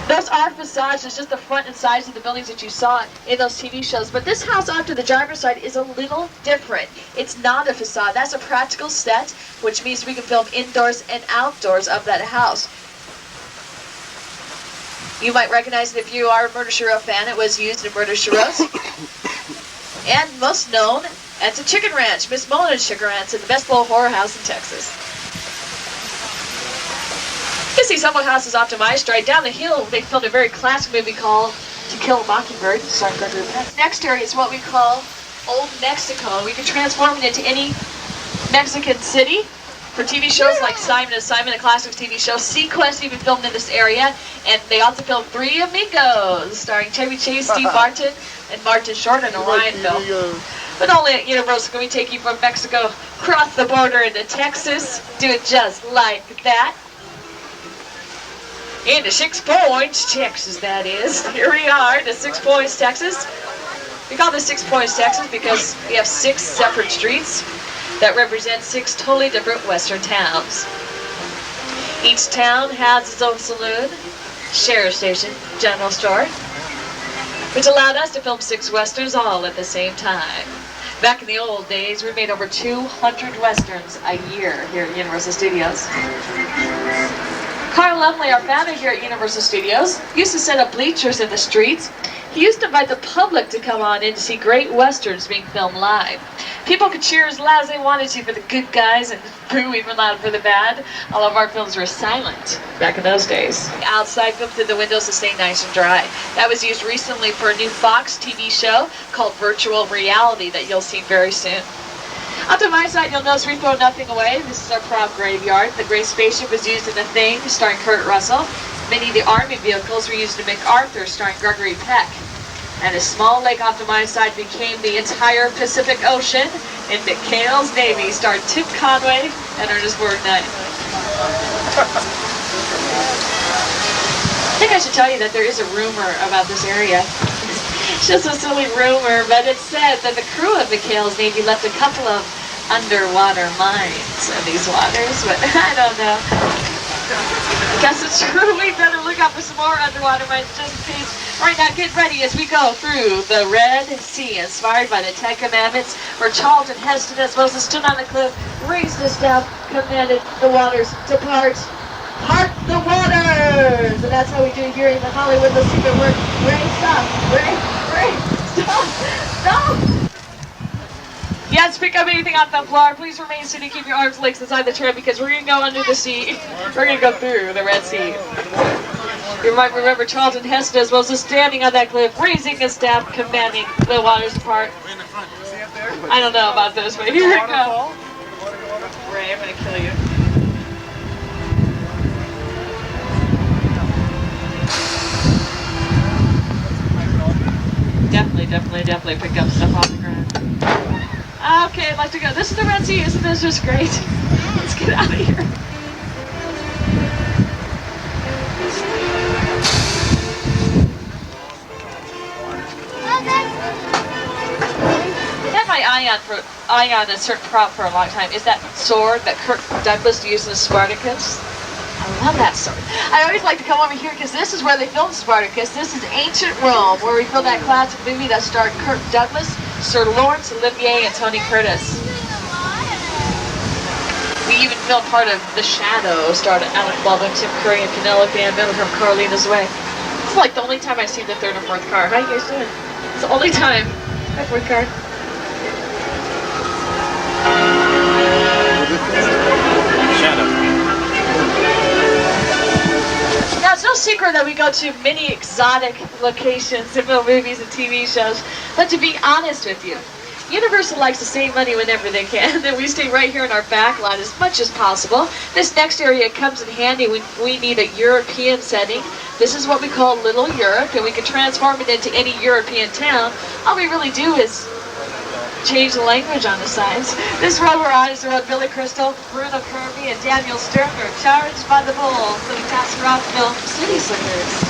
Those are facades, it's just the front and sides of the buildings that you saw in those TV shows. But this house off to the driver's side is a little different. It's not a facade. That's a practical set, which means we can film indoors and outdoors of that house. You might recognize it if you are a Murder, She Wrote fan. It was used in Murder, She Wrote. And most known as a chicken ranch, Miss Mona's Chicken Ranch, in the best little horror house in Texas. You can see several houses off to my stride. Down the hill, they filmed a very classic movie called To Kill a Mockingbird, starring Gregory Peck. Next area is what we call Old Mexico. We can transform it into any Mexican City for TV shows like Simon & Simon, a classic TV show. Sequest even filmed in this area, and they also filmed Three Amigos, starring Chevy Chase, Steve Martin, and Martin Short, and Orion film. But only at Universal can we take you from Mexico, cross the border into Texas, do it just like that. Into 6 Points, Texas, that is. Here we are, into 6 Points, Texas. We call this 6 Points, Texas because we have 6 separate streets that represent 6 totally different western towns. Each town has its own saloon, sheriff station, general store, which allowed us to film 6 westerns all at the same time. Back in the old days, we made over 200 westerns a year here at Universal Studios. Carl Lumley, our founder here at Universal Studios, used to set up bleachers in the streets. He used to invite the public to come on in to see great westerns being filmed live. People could cheer as loud as they wanted to for the good guys and boo even louder for the bad. All of our films were silent back in those days. Outside filmed through the windows to stay nice and dry. That was used recently for a new Fox TV show called Virtual Reality that you'll see very soon. Up to my side, you'll notice we throw nothing away. This is our prop graveyard. The gray spaceship was used in The Thing, starring Kurt Russell. Many of the Army vehicles were used in MacArthur, starring Gregory Peck. And a small lake off to my side became the entire Pacific Ocean in McHale's Navy, starred Tim Conway and Ernest Borgnine. I think I should tell you that there is a rumor about this area. It's just a silly rumor, but it's said that the crew of McHale's Navy left a couple of underwater mines in these waters, but I don't know. I guess it's true. We better look out for some more underwater mines just in case. All right, now get ready as we go through the Red Sea, inspired by the 10 Commandments, where Charlton Heston, as Moses stood on the cliff, raised his staff, commanded the waters to part. Part the waters! And that's how we do it here in the Hollywood. Let's see if it works. Ray, stop. Ray, stop. Stop! Yes, pick up anything on the floor. Please remain seated. Keep your arms, legs inside the trim because we're going to go under the sea. We're going to go through the Red Sea. You might remember Charlton Heston as Moses standing on that cliff, raising his staff, commanding the waters apart. I don't know about this, but here we go. Ray, I'm going to kill you. Definitely pick up stuff off the ground. Okay, I'd like to go. This is the Red Sea, isn't this just great? Let's get out of here. I had my eye on a certain prop for a long time. Is that sword that Kirk Douglas used in Spartacus? I love that sword. I always like to come over here because this is where they filmed Spartacus. This is ancient Rome, where we filmed that classic movie that starred Kirk Douglas, Sir Laurence Olivier, and Tony Curtis. We even filmed part of The Shadow, starred Alec Baldwin, Tim Curry, and Penelope Ann Miller from Carlina's Way. It's like the only time I've seen the third or fourth card. How you guys doing? It's the only time. My fourth card. Shadow. Now, it's no secret that we go to many exotic locations to film movies and TV shows, but to be honest with you, Universal likes to save money whenever they can, and we stay right here in our back lot as much as possible. This next area comes in handy when we need a European setting. This is what we call Little Europe, and we can transform it into any European town. All we really do is change the language on the signs. This row we're on is the road Billy Crystal, Bruno Kirby, and Daniel Stern are charged by the bull for the Castle film City Slickers.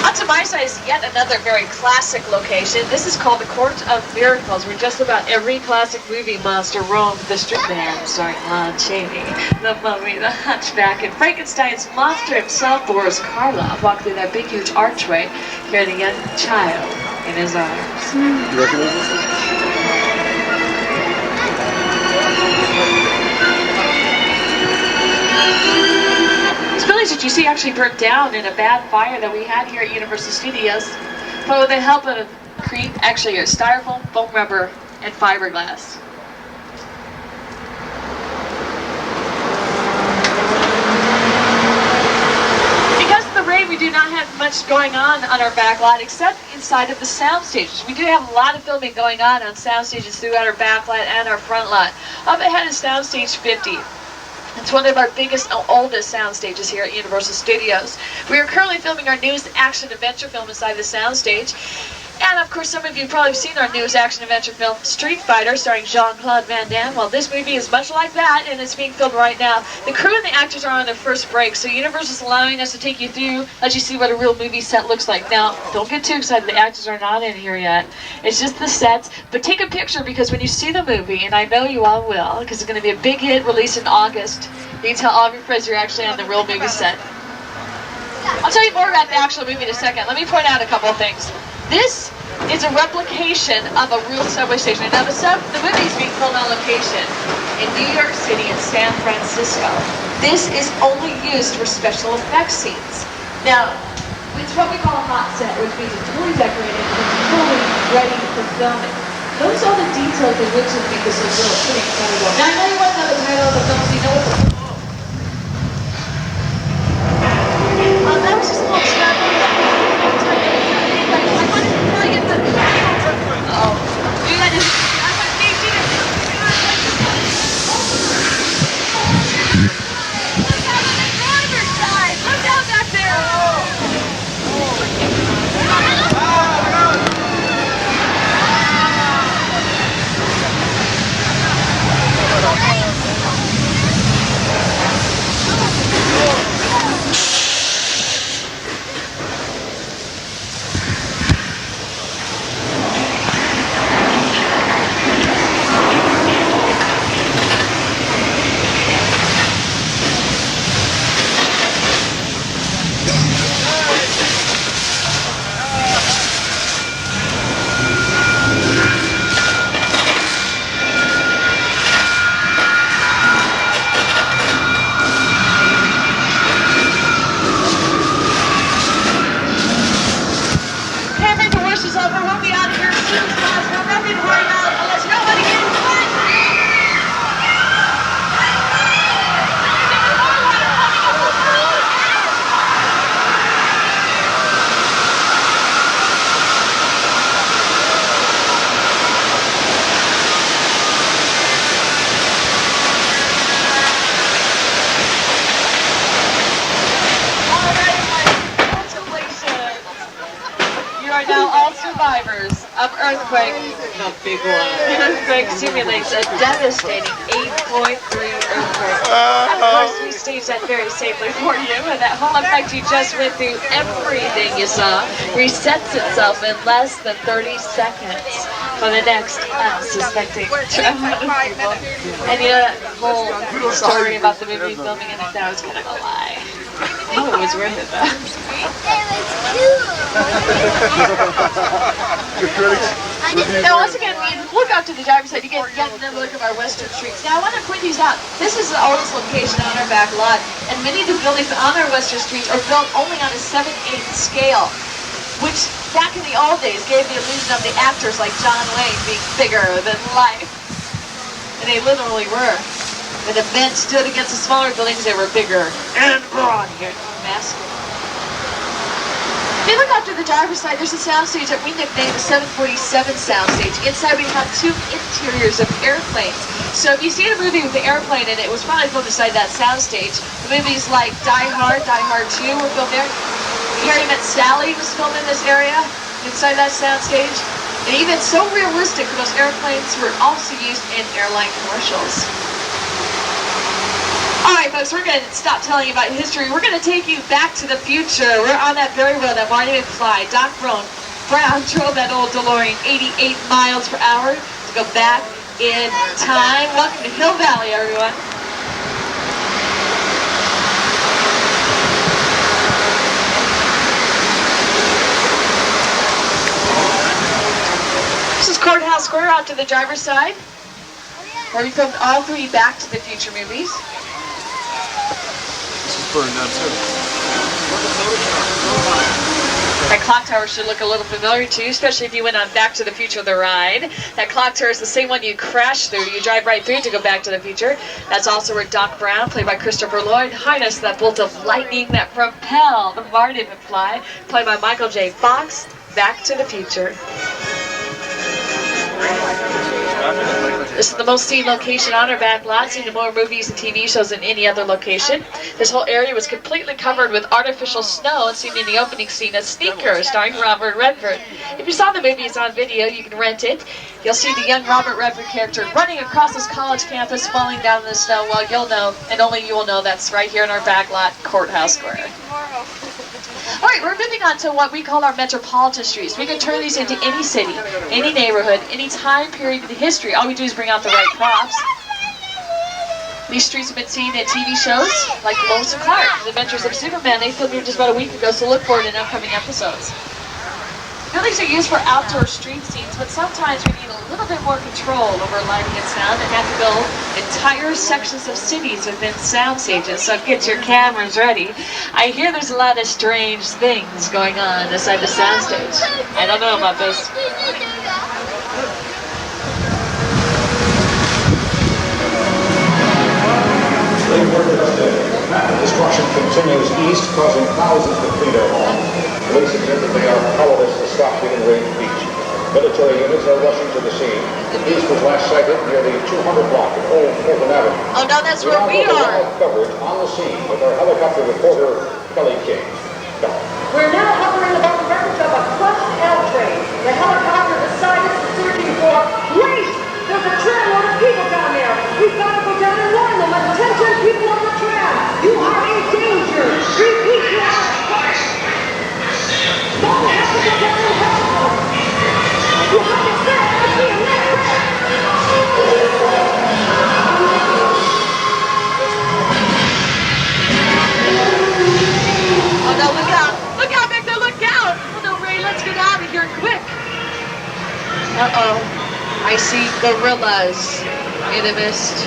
On to my side is yet another very classic location. This is called the Court of Miracles, where just about every classic movie monster roamed the street. Band starring Lon Chaney, the Mummy, the Hunchback, and Frankenstein's monster himself, Boris Karloff, walked through that big huge archway, carrying a young child in his arms. You recognize this? These buildings that you see actually burnt down in a bad fire that we had here at Universal Studios, but with the help of actually a styrofoam, foam rubber, and fiberglass. Because of the rain, we do not have much going on our backlot except inside of the sound stages. We do have a lot of filming going on sound stages throughout our backlot and our front lot. Up ahead is Sound Stage 50. It's one of our biggest and oldest sound stages here at Universal Studios. We are currently filming our newest action-adventure film inside the sound stage. And of course, some of you probably have seen our newest action-adventure film, Street Fighter, starring Jean-Claude Van Damme. Well, this movie is much like that, and it's being filmed right now. The crew and the actors are on their first break, so Universal's allowing us to take you through, let you see what a real movie set looks like. Now, don't get too excited, the actors are not in here yet. It's just the sets, but take a picture, because when you see the movie, and I know you all will, because it's going to be a big hit released in August, you can tell all of your friends you're actually on the real movie set. I'll tell you more about the actual movie in a second. Let me point out a couple of things. This is a replication of a real subway station. Now, the movie is being filmed on location in New York City and San Francisco. This is only used for special effects scenes. Now, it's what we call a hot set, which means it's fully decorated and fully ready for filming. Those are the details that which make this a real pretty incredible. Now, I know you want to know the title of the film, so you know what that was just a little snap. Survivors of earthquake. The big one. Earthquake simulates a devastating 8.3 earthquake. Of course, we staged that very safely for you, and that whole effect you just went through, everything you saw, resets itself in less than 30 seconds for the next unsuspecting traveler people. And you know that whole story about the movie filming in it, that was kind of a lie. Oh, it was worth it though. Now, once again, we look out to the driver's side, you get another look of our western streets. Now, I want to point these out. This is the oldest location on our back lot, and many of the buildings on our western streets are built only on a 7/8 scale, which back in the old days gave the illusion of the actors like John Wayne being bigger than life. And they literally were. When the men stood against the smaller buildings, they were bigger and brawnier and masculine. If you look out to the driver's side, there's a soundstage that we nicknamed the 747 soundstage. Inside we have two interiors of airplanes. So if you see a movie with the airplane in it, it was probably filmed inside that soundstage. The movies like Die Hard 2 were filmed there. Harry Met Sally was filmed in this area, inside that soundstage. And even so realistic, those airplanes were also used in airline commercials. Alright folks, we're going to stop telling you about history. We're going to take you back to the future. We're on that very road that Marty McFly, Doc Brown drove that old DeLorean 88 miles per hour to go back in time. Welcome to Hill Valley, everyone. This is Courthouse Square out to the driver's side, where we filmed all three Back to the Future movies. Burned up too. That clock tower should look a little familiar to you, especially if you went on Back to the Future the ride. That clock tower is the same one you crash through. You drive right through to go Back to the Future. That's also where Doc Brown, played by Christopher Lloyd, harnessed that bolt of lightning that propelled Marty McFly, played by Michael J. Fox, Back to the Future. This is the most seen location on our back lot, seen in more movies and TV shows than any other location. This whole area was completely covered with artificial snow and seen in the opening scene as Sneaker, starring Robert Redford. If you saw the movie, it's on video, you can rent it. You'll see the young Robert Redford character running across this college campus, falling down in the snow. Well, you'll know, and only you will know, that's right here in our back lot, Courthouse Square. All right, we're moving on to what we call our metropolitan streets. We can turn these into any city, any neighborhood, any time period in history. All we do is bring out the right props. These streets have been seen in TV shows like Lois and Clark, The Adventures of Superman. They filmed here just about a week ago, so look for it in upcoming episodes. Buildings are used for outdoor street scenes, but sometimes we need a little bit more control over lighting and sound and have to build entire sections of cities within sound stages, so get your cameras ready. I hear there's a lot of strange things going on inside the sound stage. I don't know about this. Destruction continues east, causing thousands to flee their homes. Police admit that they are powerless to stop the enraged beach. Military units are rushing to the scene. The beast was last sighted near the 200 block of Old Fulton Avenue. Oh no, that's where we are. Coverage on the scene with our helicopter reporter, Kelly King. We're now hovering above the wreckage of a crushed L train. The helicopter beside us is searching for police. There's a tram load of people down there. We've got to go down and warn them. Attention, people on the tram. You are in danger. Repeat, you are. Don't have to go down and help them. You have to stay. I see a man. Oh no, look out. Look out, Victor, look out. Oh no, Ray, let's get out of here quick. Uh-oh. I see gorillas in the mist.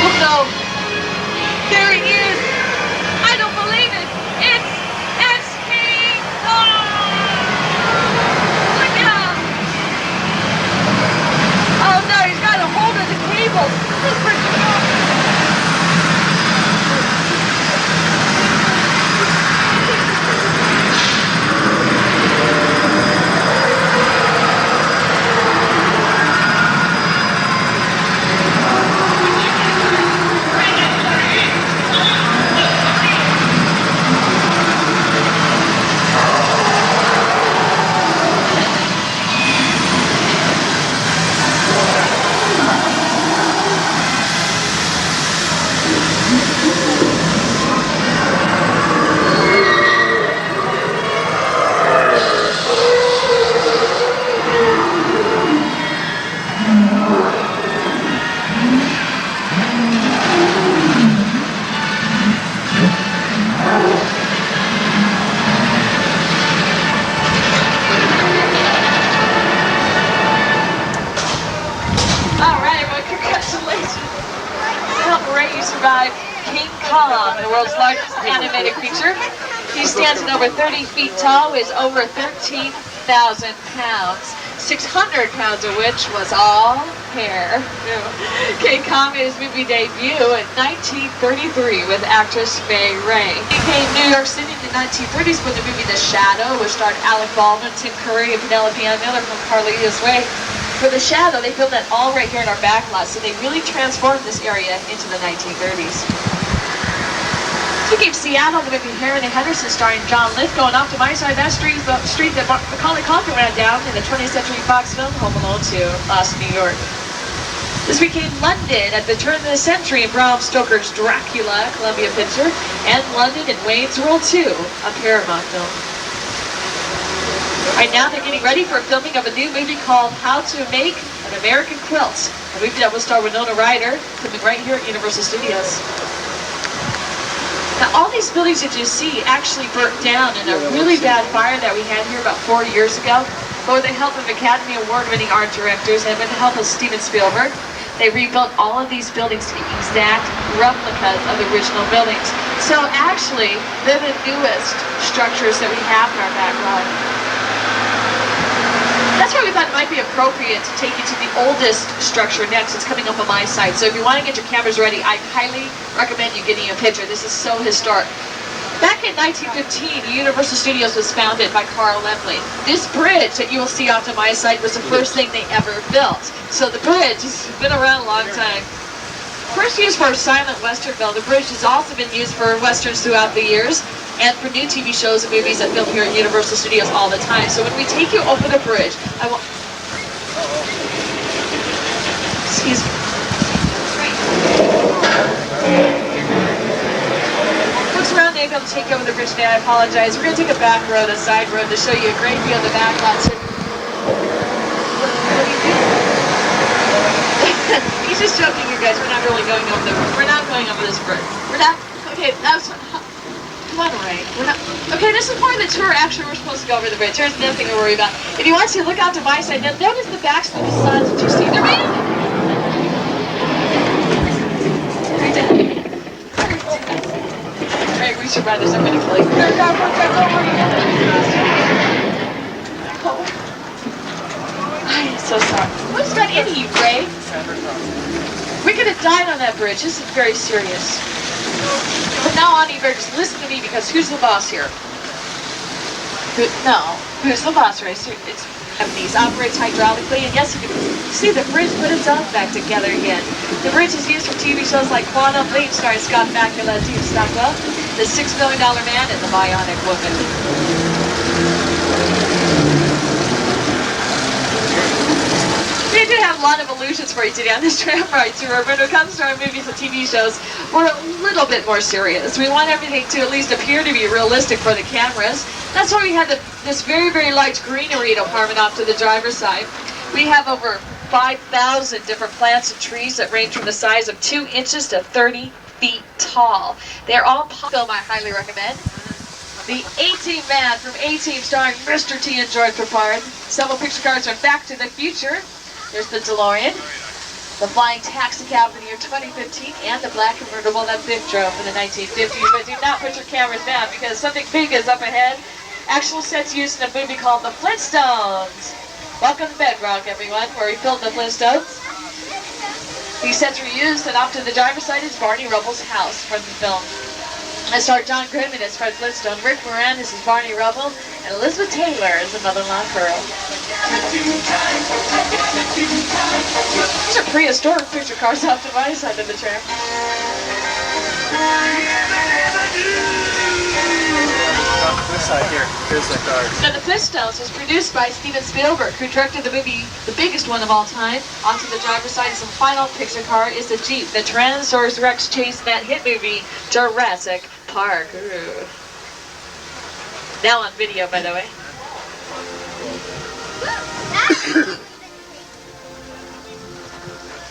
Oh no! There he is! I don't believe it! It's King Kong! Look out! Oh no, he's got a hold of the cable! Let's bring him up! King Kong, the world's largest animated creature. He stands at over 30 feet tall, weighs over 13,000 pounds, 600 pounds of which was all hair. King Kong made his movie debut in 1933 with actress May Ray. He came to New York City in the 1930s with the movie The Shadow, which starred Alec Baldwin, Tim Curry, and Penelope Ann Miller from Carlito's Way. For The Shadow, they filmed that all right here in our back lot, so they really transformed this area into the 1930s. Speaking of Seattle, the movie Harry and Henderson starring John Lithgow, and off to my side, that street is the street that Macaulay Culkin ran down in the 20th Century Fox film Home Alone 2, Lost in New York. This became London at the turn of the century in Bram Stoker's Dracula, Columbia Picture, and London in Wayne's World 2, a Paramount film. Right now, they're getting ready for filming of a new movie called How to Make an American Quilt, a movie that will star Winona Ryder, filming right here at Universal Studios. Now, all these buildings that you see actually burnt down in a really bad fire that we had here about 4 years ago. But with the help of Academy Award-winning art directors and with the help of Steven Spielberg, they rebuilt all of these buildings to be exact replicas of the original buildings. So actually, they're the newest structures that we have in our backlot. That's why we thought it might be appropriate to take you to the oldest structure next. It's coming up on my site. So if you want to get your cameras ready, I highly recommend you getting a picture. This is so historic. Back in 1915, Universal Studios was founded by Carl Laemmle. This bridge that you will see off to my side was the first thing they ever built. So the bridge has been around a long time. First used for a silent western film, the bridge has also been used for westerns throughout the years and for new TV shows and movies that film here at Universal Studios all the time. So when we take you over the bridge, I will... Excuse me. Folks around the able to take over the bridge today, I apologize. We're going to take a back road, a side road, to show you a great view of the backlot. He's just joking, you guys. We're not really going over the bridge. We're not going over this bridge. We're not... Okay, that's... Come on, Ray. We're not... Okay, this is part of the tour. Actually, we're supposed to go over the bridge. There's nothing to worry about. If you want to, look out to my side. Now, notice the backs of the facades that you see. They're made... Ray, we survived this. I'm going to kill you. I'm so sorry. What's got in you, Ray? We could have died on that bridge. This is very serious. From now on, you better just listen to me, because who's the boss here? Who's the boss, Ray? It's Japanese. Operates hydraulically, and yes, you can see the bridge put itself back together again. The bridge is used for TV shows like Quantum Leap, starring Scott Bakula and Steve Stockwell, The $6 Million Man, and The Bionic Woman. We do have a lot of illusions for you today on this tram ride tour, but when it comes to our movies and TV shows, we're a little bit more serious. We want everything to at least appear to be realistic for the cameras. That's why we have this very, very large greenery department off to the driver's side. We have over 5,000 different plants and trees that range from the size of 2 inches to 30 feet tall. They're all film I highly recommend. The A-Team Man from A-Team starring Mr. T and George Papard. Several picture cards from Back to the Future. There's the DeLorean, the flying taxi cab for the year 2015, and the black convertible that Vic drove in the 1950s. But do not put your cameras down, because something big is up ahead. Actual sets used in a movie called The Flintstones. Welcome to Bedrock, everyone, where we filmed The Flintstones. These sets were used, and off to the driver's side is Barney Rubble's house from the film. I star John Goodman as Fred Flintstone, Rick Moranis as Barney Rubble, and Elizabeth Taylor as the mother-in-law Pearl. These are prehistoric picture cars off to my side of the tram. This side here. Here's the car. Now, The Flintstones was produced by Steven Spielberg, who directed the movie, the biggest one of all time. Onto the driver's side, some final picture car is the Jeep, the Tyrannosaurus Rex chased that hit movie, Jurassic Park. Ooh. Now on video, by the way.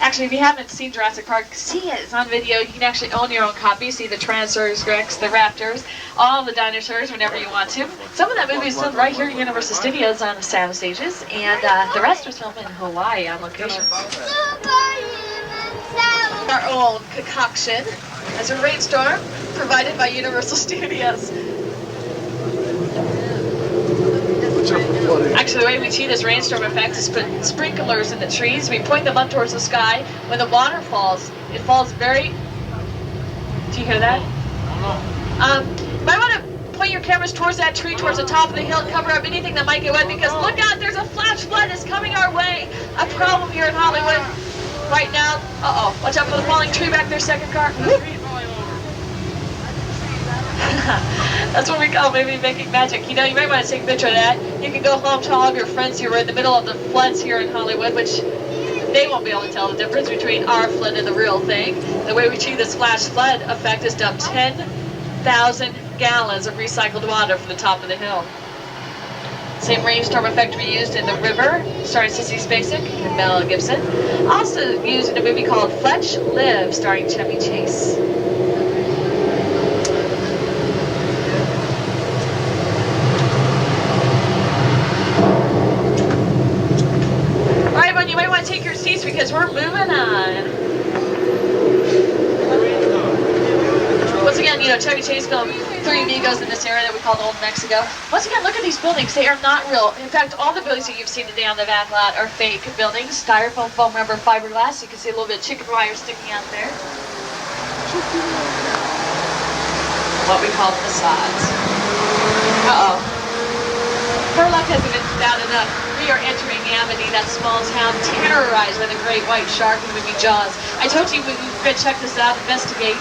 Actually, if you haven't seen Jurassic Park, see it. It's on video. You can actually own your own copy. See the Tyrannosaurus Rex, the Raptors, all the dinosaurs whenever you want to. Some of that movie is filmed right here at Universal Studios on the sound stages, and the rest was filmed in Hawaii on location. Our own concoction as a rainstorm provided by Universal Studios. Actually, the way we achieve this rainstorm effect is put sprinklers in the trees. We point them up towards the sky. When the water falls, it falls very... Do you hear that? You might want to point your cameras towards that tree, towards the top of the hill, and cover up anything that might get wet, because look out, there's a flash flood that's coming our way. A problem here in Hollywood right now. Uh-oh, watch out for the falling tree back there, second car. That's what we call movie making magic. You know, you might want to take a picture of that. You can go home to all of your friends who are in the middle of the floods here in Hollywood, which they won't be able to tell the difference between our flood and the real thing. The way we achieve this flash flood effect is dump 10,000 gallons of recycled water from the top of the hill. Same rainstorm effect we used in The River, starring Sissy Spacek and Mel Gibson. Also used in a movie called Fletch Live, starring Chevy Chase. You might want to take your seats because we're moving on. Once again, you know, Chevy Chase filmed Three Amigos in this area that we call Old Mexico. Once again, look at these buildings. They are not real. In fact, all the buildings that you've seen today on the Backlot are fake buildings. Styrofoam, foam rubber, fiberglass. You can see a little bit of chicken wire sticking out there. What we call facades. Uh-oh. Her luck hasn't been bad enough. We are entering Amity, that small town terrorized by the great white shark in the movie Jaws. I told you we could check this out, investigate,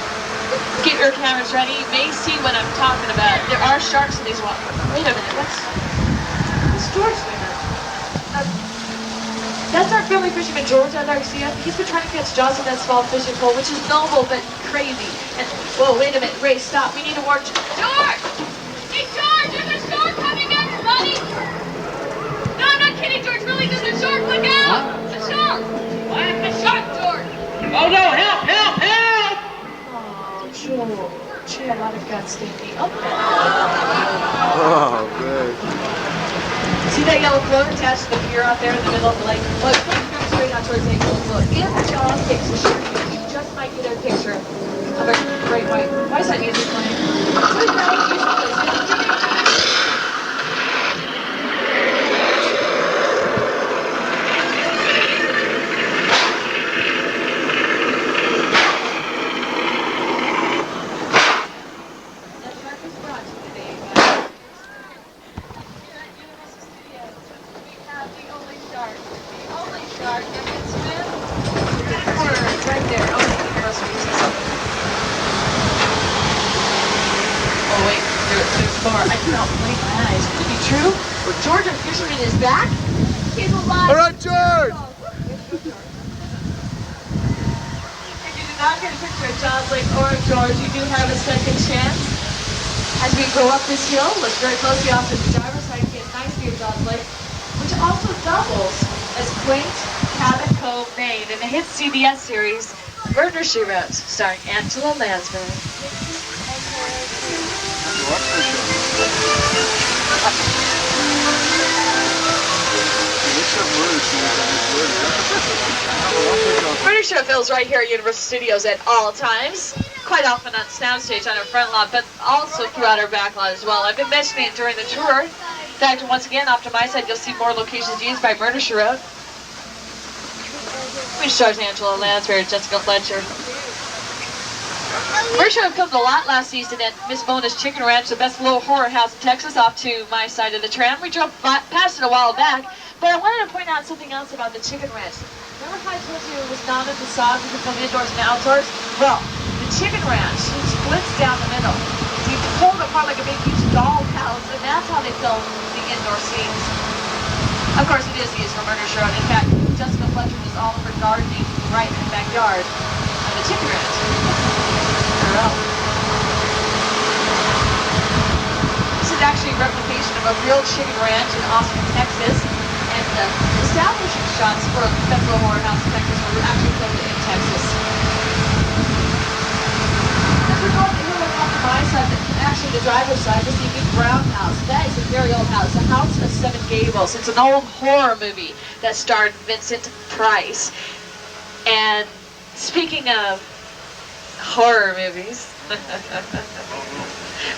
get your cameras ready. You may see what I'm talking about. There are sharks in these waters. Wait a minute, what's George doing? That's our family fisherman George out there, you see him? He's been trying to catch Jaws in that small fishing pole, which is noble but crazy. And, whoa, wait a minute, Ray, stop. We need to warn George! Hey, George, there's a shark coming in, buddy! No, I'm not kidding, George. Really, there's a shark. Look out! Huh? A shark! What? A shark, George! Oh, no, help, help, help! Oh, George. She had a lot of guts, didn't he? Oh, good. See that yellow float attached to the pier out there in the middle of the lake? Look, come straight out towards the float. If Jaws takes a shark, you just might get a picture of a great white. Why is that music playing? What is that music playing? I cannot believe my eyes. Could it be true? George, our fisherman, is back? He's alive! All right, George! If you did not get a picture of Jaws Lake or of George, you do have a second chance. As we go up this hill, look very closely off to the driver's side, get a nice view of Jaws Lake, which also doubles as quaint cabin cove Maine in the hit CBS series, Murder, She Wrote, starring Angela Lansbury. Murder Show fills right here at Universal Studios at all times. Quite often on soundstage on our front lot, but also throughout our back lot as well. I've been mentioning it during the tour. In fact, once again, off to my side, you'll see more locations used by Murder She Wrote, which stars Angela Lansbury and Jessica Fletcher. Murder Show filmed a lot last season at Miss Mona's Chicken Ranch, the best little horror house in Texas, off to my side of the tram. We drove past it a while back, but I wanted to point out something else about the Chicken Ranch. Remember how I told you it was not a facade, you could film indoors and outdoors? Well, the Chicken Ranch splits down the middle. So you pull it apart like a big huge doll house, and that's how they film the indoor scenes. Of course, it is used for Murder Show. In fact, Jessica Fletcher was all over gardening right in the backyard of the Chicken Ranch. This is actually a replication of a real chicken ranch in Austin, Texas, and the establishing shots for the Federal Horror House in Texas were actually filmed in Texas. As we're going to hear what's off to my side, actually the driver's side, this is a big brown house. That is a very old house, the House of Seven Gables. It's an old horror movie that starred Vincent Price. And speaking of horror movies,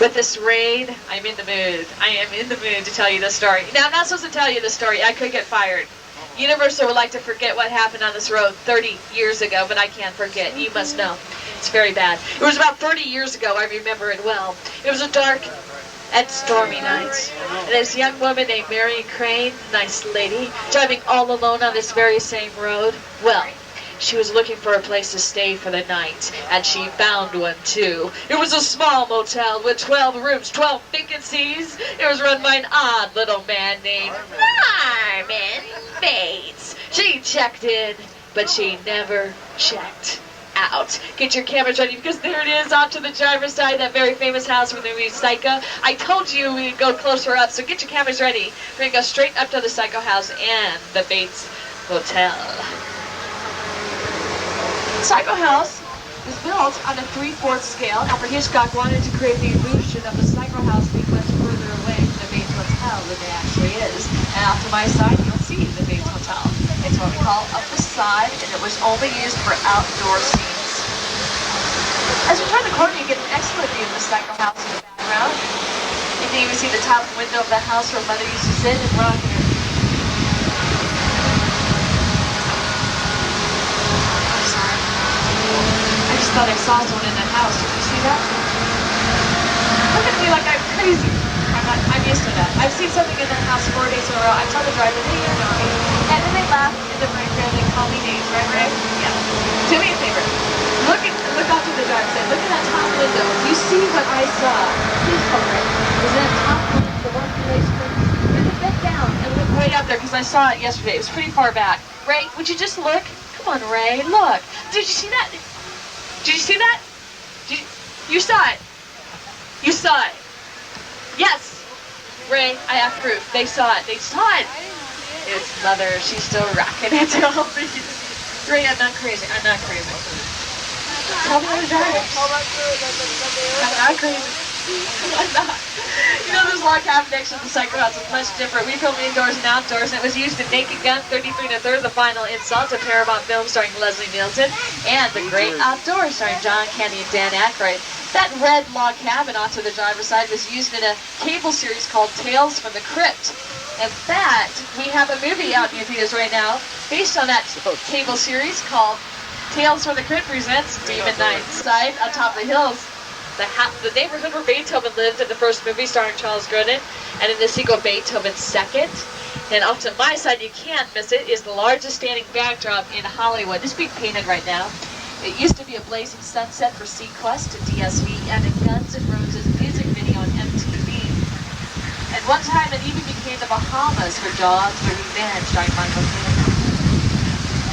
with this raid, I'm in the mood. I am in the mood to tell you the story. Now, I'm not supposed to tell you the story. I could get fired. Universal would like to forget what happened on this road 30 years ago, but I can't forget. You must know. It's very bad. It was about 30 years ago. I remember it well. It was a dark and stormy night. And this young woman named Mary Crane, nice lady, driving all alone on this very same road. Well, she was looking for a place to stay for the night, and she found one too. It was a small motel with 12 rooms, 12 vacancies. It was run by an odd little man named Marvin Bates. She checked in, but she never checked out. Get your cameras ready, because there it is off to the driver's side, that very famous house from the movie Psycho. I told you we'd go closer up, so get your cameras ready. We're going to go straight up to the Psycho house and the Bates Hotel. Psycho House was built on a 3/4 scale. Alfred Hitchcock wanted to create the illusion of the Psycho House being much further away from the Bates Hotel than it actually is. And off to my side, you'll see the Bates Hotel. It's what we call a facade, and it was only used for outdoor scenes. As you turn the corner, you get an excellent view of the Cycle House in the background. You can even see the top window of the house where Mother used to sit and rock her. I'm sorry. I just thought I saw someone in the house. Did you see that? Look at me like I'm crazy. I'm used to that. I've seen something in the house 4 days in a row. I tell the driver, hey, you're naughty. And then they laugh in the break and they call me names, right, Ray? Yeah. Do me a favor. Look out to the driver and say, look at that top window. Do you see what I saw? Please tell Ray. Is that top window the one from Ray's place? Bring it back down and look right out there because I saw it yesterday. It was pretty far back. Ray, would you just look? Come on, Ray, look. Did you see that? Did you see that? You saw it. You saw it. Yes. Ray, I have proof. They saw it. They saw it. It's Mother. She's still rocking it. Ray, I'm not crazy. I'm not crazy. Tell me how to drive. I'm not crazy. I'm not. You know, this log cabin next to the Cycle House is much different. We filmed indoors and outdoors, and it was used in Naked Gun 33 1/3, the final insult, a Paramount film starring Leslie Nielsen, and The Great Outdoors starring John Candy and Dan Aykroyd. That red log cabin off to the driver's side was used in a cable series called Tales from the Crypt. In fact, we have a movie out in theaters right now based on that cable series called Tales from the Crypt presents Demon Night. Side on top of the hills, the neighborhood where Beethoven lived in the first movie starring Charles Grodin, and in the sequel Beethoven's Second. And off to my side, you can't miss it, is the largest standing backdrop in Hollywood. It's being painted right now. It used to be a blazing sunset for Sequest and DSV and a Guns N' Roses music video on MTV. At one time, it even became the Bahamas for Dogs for Revenge starring Michael Caine.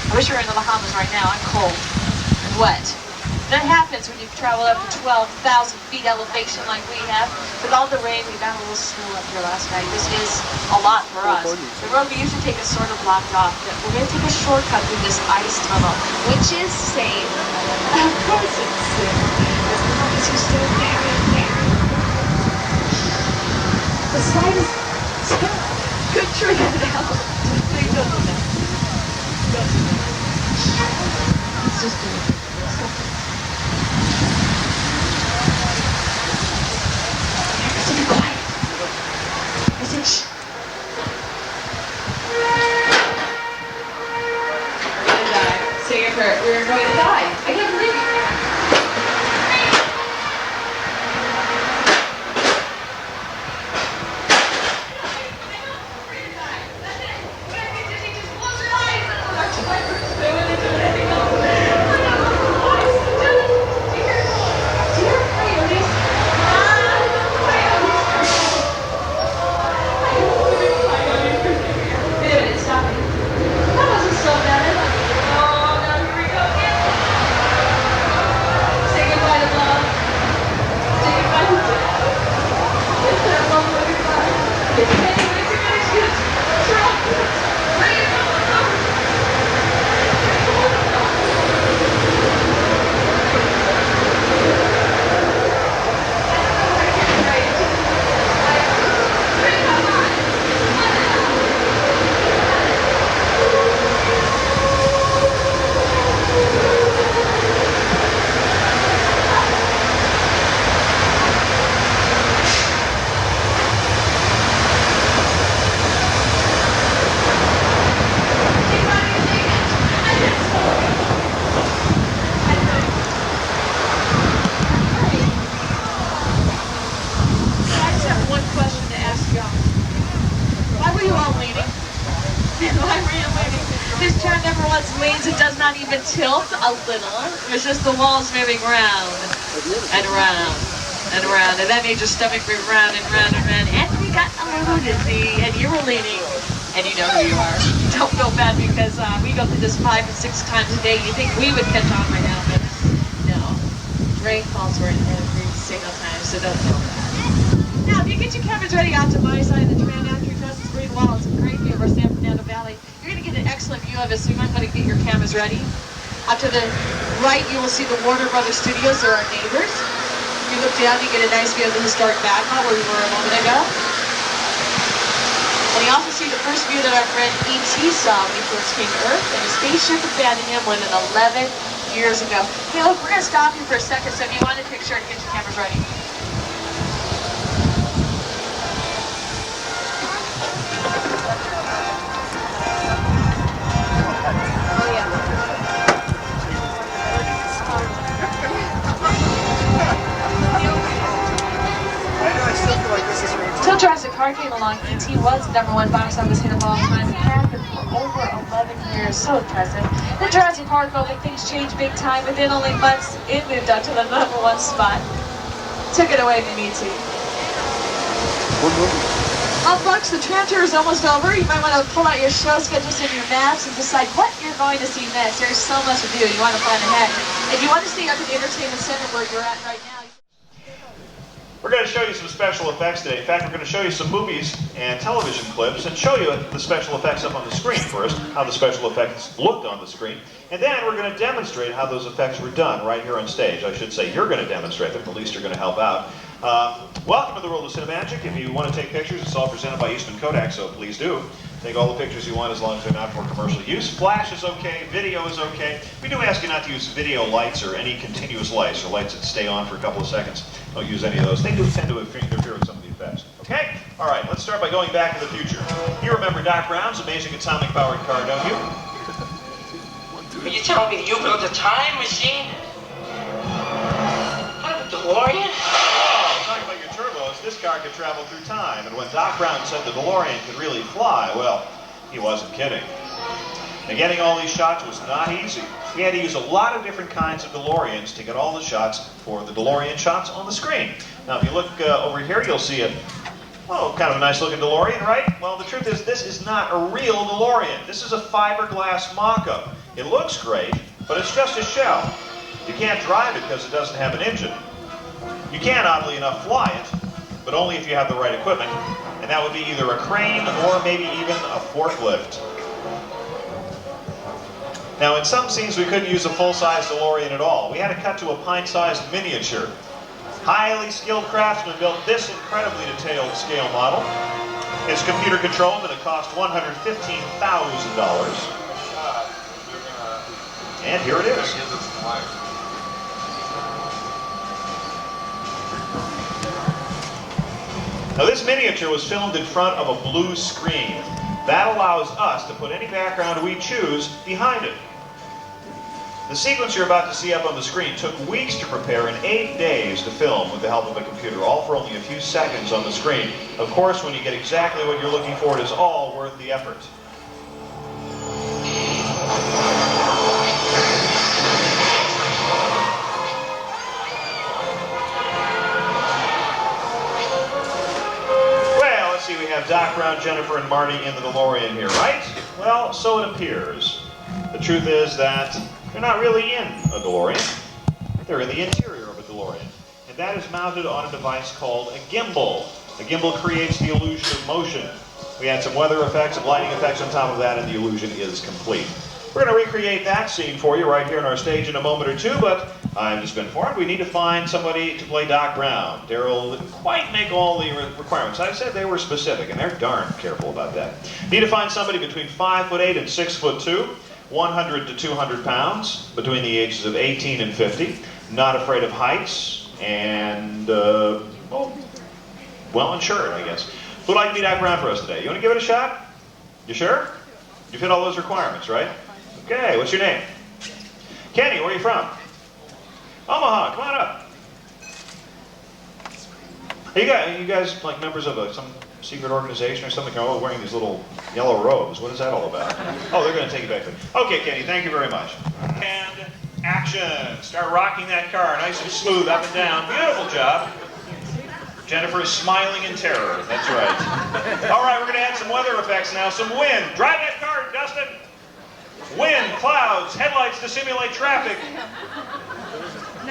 I wish we were in the Bahamas right now. I'm cold and wet. That happens when you travel up to 12,000 feet elevation like we have. With all the rain, we got a little snow up here last night. This is a lot for us. The road we usually take is sort of blocked off, but we're going to take a shortcut through this ice tunnel, which is safe. Of course it's safe. As long as you stay very, very. The slide is good trick now. Please don't do that. Let's just do it. Be quiet. I said, shh. We're gonna die. Say your prayer. We're going to die. I can't believe it. Tilt a little. It's just the walls moving round and round and round, and that made your stomach move round and round and round. And we got a little dizzy, and you were leaning, and you know who you are. Don't feel bad because we go through this 5 to 6 times a day. You think we would catch on by now, but no. Rain falls for it every single time, so don't feel bad. Now, if you get your cameras ready out to my side of the train after you cross this green wall, it's a great view of our San Fernando Valley. You're going to get an excellent view of it, so you might want to get your cameras ready. Up to the right, you will see the Warner Brothers Studios. They're our neighbors. If you look down, you get a nice view of the historic Backlot where we were a moment ago. And you also see the first view that our friend E.T. saw when he first came to Earth, and a spaceship abandoned him when an 11 years ago. Hey, look, we're going to stop you for a second, so if you want to take a picture, get your cameras ready. Until Jurassic Park came along, E.T. was the #1 box office hit of all time. It had been for over 11 years. So impressive. Then Jurassic Park opened, things changed big time. Within only months, it moved up to the #1 spot. Took it away from E.T. Well, folks, the tram tour is almost over. You might want to pull out your show schedules and your maps and decide what you're going to see next. There's so much to do. You want to plan ahead. If you want to stay up at the Entertainment Center where you're at right now, we're going to show you some special effects today. In fact, we're going to show you some movies and television clips and show you the special effects up on the screen first, how the special effects looked on the screen, and then we're going to demonstrate how those effects were done right here on stage. I should say you're going to demonstrate them, at least you're going to help out. Welcome to the world of Cinemagic. If you want to take pictures, it's all presented by Eastman Kodak, so please do. Take all the pictures you want as long as they're not for commercial use. Flash is okay, video is okay. We do ask you not to use video lights or any continuous lights or lights that stay on for a couple of seconds. Don't use any of those. They do tend to interfere with some of the effects. Okay? All right, let's start by going back to the future. You remember Doc Brown's amazing atomic-powered car, don't you? Are you telling me that you built a time machine? What, a DeLorean? Oh, talking about your turbos, this car could travel through time. And when Doc Brown said the DeLorean could really fly, well, he wasn't kidding. And getting all these shots was not easy. We had to use a lot of different kinds of DeLoreans to get all the shots for the DeLorean shots on the screen. Now, if you look over here, you'll see a, well, kind of a nice looking DeLorean, right? Well, the truth is, this is not a real DeLorean. This is a fiberglass mock-up. It looks great, but it's just a shell. You can't drive it because it doesn't have an engine. You can, oddly enough, fly it, but only if you have the right equipment. And that would be either a crane or maybe even a forklift. Now, in some scenes, we couldn't use a full-size DeLorean at all. We had to cut to a pint-sized miniature. Highly skilled craftsmen built this incredibly detailed scale model. It's computer-controlled, and it cost $115,000. And here it is. Now, this miniature was filmed in front of a blue screen. That allows us to put any background we choose behind it. The sequence you're about to see up on the screen took weeks to prepare and 8 days to film with the help of a computer, all for only a few seconds on the screen. Of course, when you get exactly what you're looking for, it is all worth the effort. Well, let's see, we have Doc Brown, Jennifer, and Marty in the DeLorean here, right? Well, so it appears. The truth is that they're not really in a DeLorean. They're in the interior of a DeLorean. And that is mounted on a device called a gimbal. A gimbal creates the illusion of motion. We had some weather effects and lighting effects on top of that, and the illusion is complete. We're going to recreate that scene for you right here on our stage in a moment or two, but I've just been informed we need to find somebody to play Doc Brown. Daryl didn't quite make all the requirements. I said they were specific, and they're darn careful about that. Need to find somebody between 5'8" and 6'2". 100 to 200 pounds, between the ages of 18 and 50, not afraid of heights, and, well insured, I guess. Who'd like to be Doc Brown for us today? You want to give it a shot? You sure? You fit all those requirements, right? Okay, what's your name? Kenny, where are you from? Omaha, come on up. Hey, you guys like members of some secret organization or something? They're all wearing these little yellow robes. What is that all about? Oh, they're going to take you back there. Okay, Kenny, thank you very much. And action. Start rocking that car nice and smooth up and down. Beautiful job. Jennifer is smiling in terror. That's right. All right, we're going to add some weather effects now. Some wind. Drive that car, Dustin. Wind, clouds, headlights to simulate traffic. A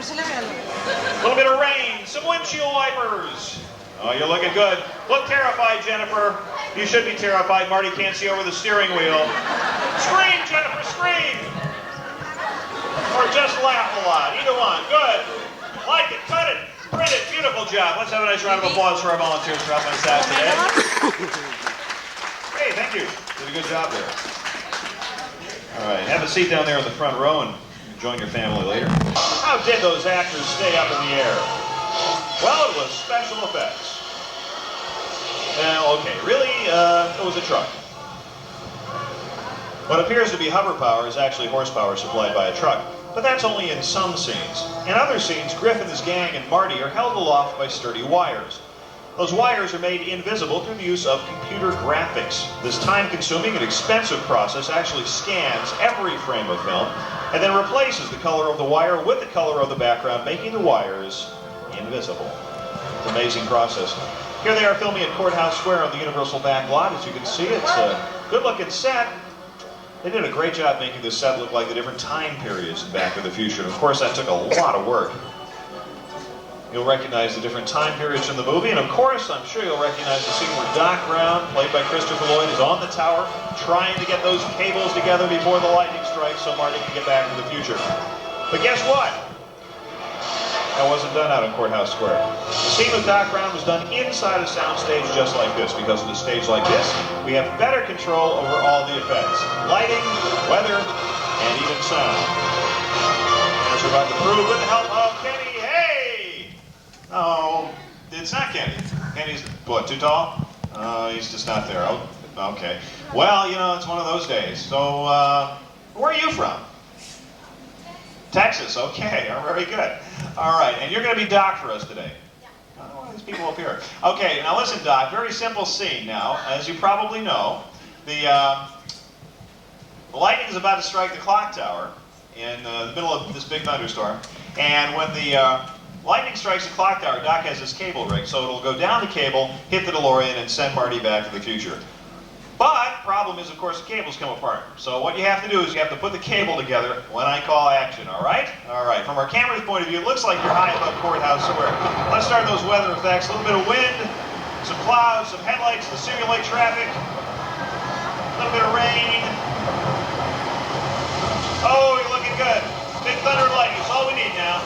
little bit of rain, some windshield wipers. Oh, you're looking good. Look terrified, Jennifer. You should be terrified. Marty can't see over the steering wheel. Scream, Jennifer, scream. Or just laugh a lot. Either one. Good. Like it, cut it, print it. Beautiful job. Let's have a nice round of applause for our volunteers for helping us out today. Hey, thank you. Did a good job there. All right, have a seat down there in the front row and join your family later. How did those actors stay up in the air? Well, it was special effects. Okay, really, it was a truck. What appears to be hover power is actually horsepower supplied by a truck, but that's only in some scenes. In other scenes, Griff and his gang and Marty are held aloft by sturdy wires. Those wires are made invisible through the use of computer graphics. This time-consuming and expensive process actually scans every frame of film and then replaces the color of the wire with the color of the background, making the wires invisible. It's an amazing process. Here they are filming at Courthouse Square on the Universal Backlot. As you can see, it's a good-looking set. They did a great job making this set look like the different time periods in Back to the Future. And of course, that took a lot of work. You'll recognize the different time periods in the movie, and of course, I'm sure you'll recognize the scene where Doc Brown, played by Christopher Lloyd, is on the tower trying to get those cables together before the lightning strikes so Marty can get back to the future. But guess what? That wasn't done out in Courthouse Square. The scene with Doc Brown was done inside a soundstage just like this. Because of the stage like this, we have better control over all the effects. Lighting, weather, and even sound. As we're about to prove with the help of Kenny. Hey! Oh, it's not Kenny. Kenny's, what, too tall? He's just not there. Oh, okay. Well, you know, it's one of those days. So, where are you from? Texas, okay, very good. All right, and you're going to be Doc for us today. Oh, there's people up here. Okay, now listen, Doc, very simple scene now. As you probably know, the lightning is about to strike the clock tower in the middle of this big thunderstorm. And when the lightning strikes the clock tower, Doc has this cable rig, so it'll go down the cable, hit the DeLorean, and send Marty back to the future. But, problem is, of course, the cables come apart. So what you have to do is you have to put the cable together when I call action, all right? All right, from our camera's point of view, it looks like you're high above Courthouse Square. Let's start those weather effects. A little bit of wind, some clouds, some headlights to simulate traffic, a little bit of rain. Oh, you're looking good. Big thunder and lightning, that's all we need now.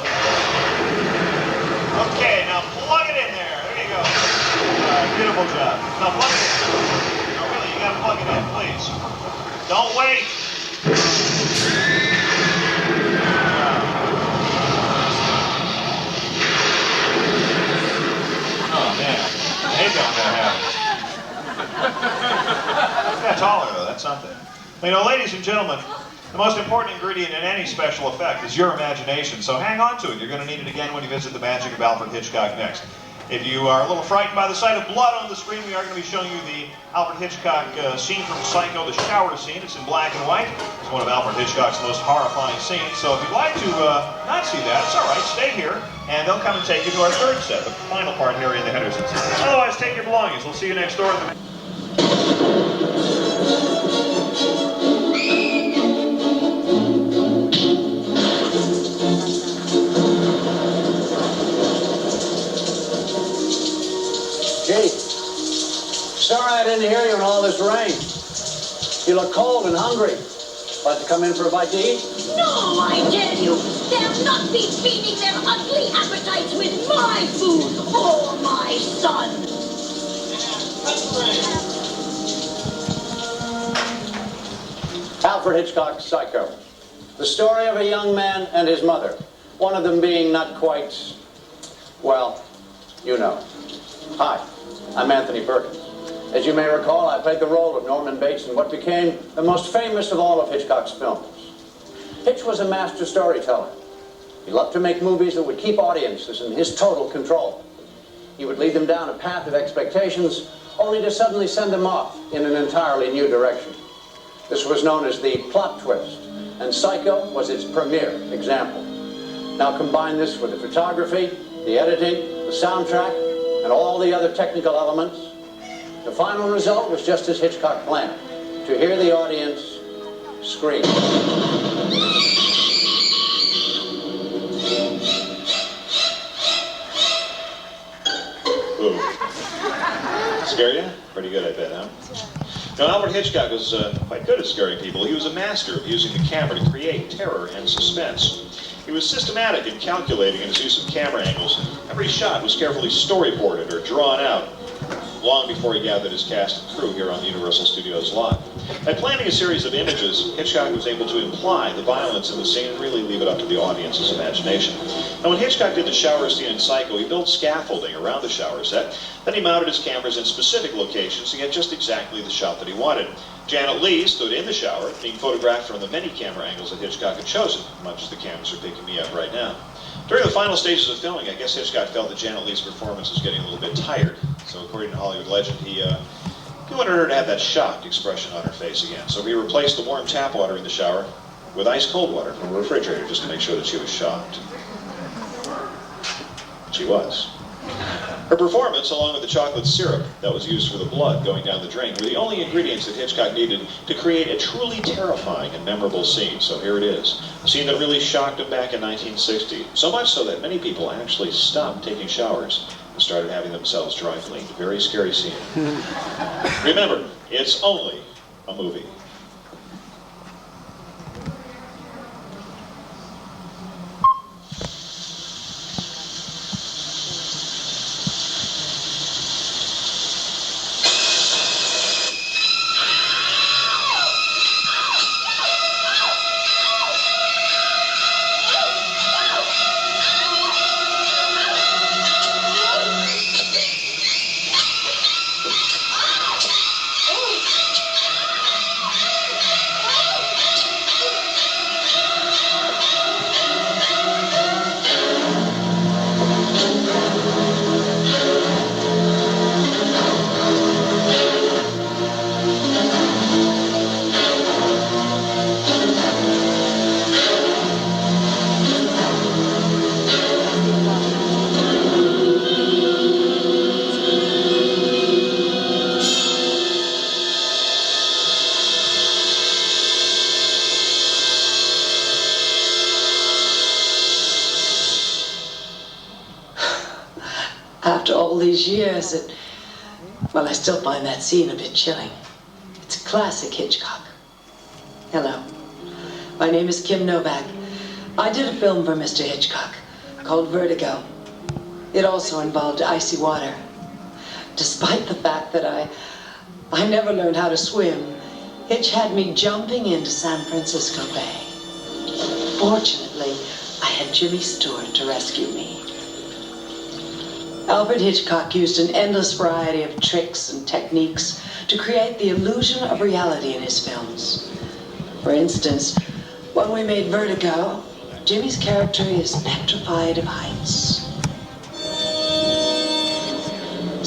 Okay, now plug it in there. There you go. All right, beautiful job. Now plug it in. You gotta plug it in, please. Don't wait. Oh man, I hate that when that happens. Yeah, taller though, that's something. You know, ladies and gentlemen, the most important ingredient in any special effect is your imagination, so hang on to it. You're going to need it again when you visit the magic of Alfred Hitchcock next. If you are a little frightened by the sight of blood on the screen, we are going to be showing you the Alfred Hitchcock scene from Psycho, the shower scene. It's in black and white. It's one of Alfred Hitchcock's most horrifying scenes. So if you'd like to not see that, it's all right. Stay here, and they'll come and take you to our third set, the final part here in the Hendersons. Otherwise, take your belongings. We'll see you next door. Gee, sorry I didn't hear you in all this rain. You look cold and hungry. Like to come in for a bite to eat? No, I tell you, they'll not be feeding their ugly appetites with my food or my son. Alfred Hitchcock's Psycho. The story of a young man and his mother. One of them being not quite, well, you know. Hi, I'm Anthony Perkins. As you may recall, I played the role of Norman Bates in what became the most famous of all of Hitchcock's films. Hitch was a master storyteller. He loved to make movies that would keep audiences in his total control. He would lead them down a path of expectations, only to suddenly send them off in an entirely new direction. This was known as the plot twist, and Psycho was its premier example. Now combine this with the photography, the editing, the soundtrack, and all the other technical elements. The final result was just as Hitchcock planned, to hear the audience scream. Ooh. Scare you? Pretty good, I bet, huh? Now, Alfred Hitchcock was quite good at scaring people. He was a master of using the camera to create terror and suspense. He was systematic in calculating in his use of camera angles. Every shot was carefully storyboarded or drawn out long before he gathered his cast and crew here on the Universal Studios lot. By planning a series of images, Hitchcock was able to imply the violence in the scene and really leave it up to the audience's imagination. Now, when Hitchcock did the shower scene in Psycho, he built scaffolding around the shower set. Then he mounted his cameras in specific locations to get just exactly the shot that he wanted. Janet Leigh stood in the shower, being photographed from the many camera angles that Hitchcock had chosen, much as the cameras are picking me up right now. During the final stages of filming, I guess Hitchcock felt that Janet Leigh's performance was getting a little bit tired. So according to Hollywood legend, he wanted her to have that shocked expression on her face again. So he replaced the warm tap water in the shower with ice cold water from a refrigerator just to make sure that she was shocked. She was. Her performance, along with the chocolate syrup that was used for the blood going down the drain, were the only ingredients that Hitchcock needed to create a truly terrifying and memorable scene. So here it is. A scene that really shocked him back in 1960. So much so that many people actually stopped taking showers and started having themselves dry cleaned. Very scary scene. Remember, it's only a movie. After all these years, well, I still find that scene a bit chilling. It's a classic Hitchcock. Hello, my name is Kim Novak. I did a film for Mr. Hitchcock called Vertigo. It also involved icy water. Despite the fact that I never learned how to swim, Hitch had me jumping into San Francisco Bay. Fortunately, I had Jimmy Stewart to rescue me. Alfred Hitchcock used an endless variety of tricks and techniques to create the illusion of reality in his films. For instance, when we made Vertigo, Jimmy's character is petrified of heights.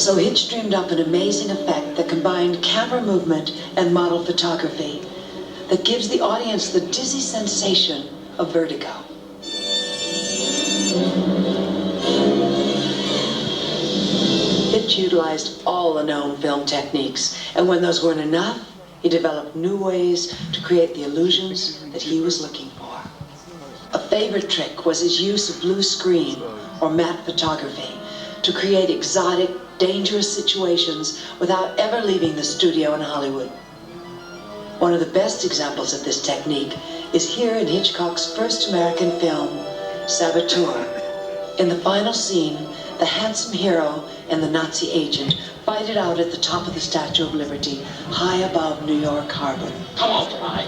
So Hitch dreamed up an amazing effect that combined camera movement and model photography that gives the audience the dizzy sensation of vertigo. Hitch utilized all the known film techniques, and when those weren't enough, he developed new ways to create the illusions that he was looking for. A favorite trick was his use of blue screen or matte photography to create exotic, dangerous situations without ever leaving the studio in Hollywood. One of the best examples of this technique is here in Hitchcock's first American film, Saboteur. In the final scene, the handsome hero and the Nazi agent fight it out at the top of the Statue of Liberty, high above New York Harbor. Come on, tonight.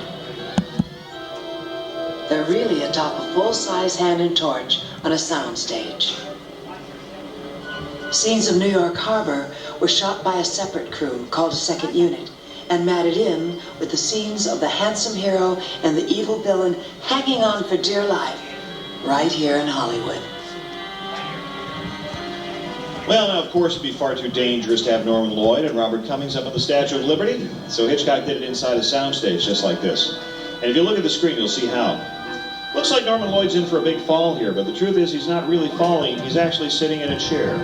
They're really atop a full-size hand and torch on a soundstage. Scenes of New York Harbor were shot by a separate crew called a second unit and matted in with the scenes of the handsome hero and the evil villain hanging on for dear life right here in Hollywood. Well, now, of course, it'd be far too dangerous to have Norman Lloyd and Robert Cummings up on the Statue of Liberty, so Hitchcock did it inside a soundstage just like this. And if you look at the screen, you'll see how. Looks like Norman Lloyd's in for a big fall here, but the truth is he's not really falling, he's actually sitting in a chair.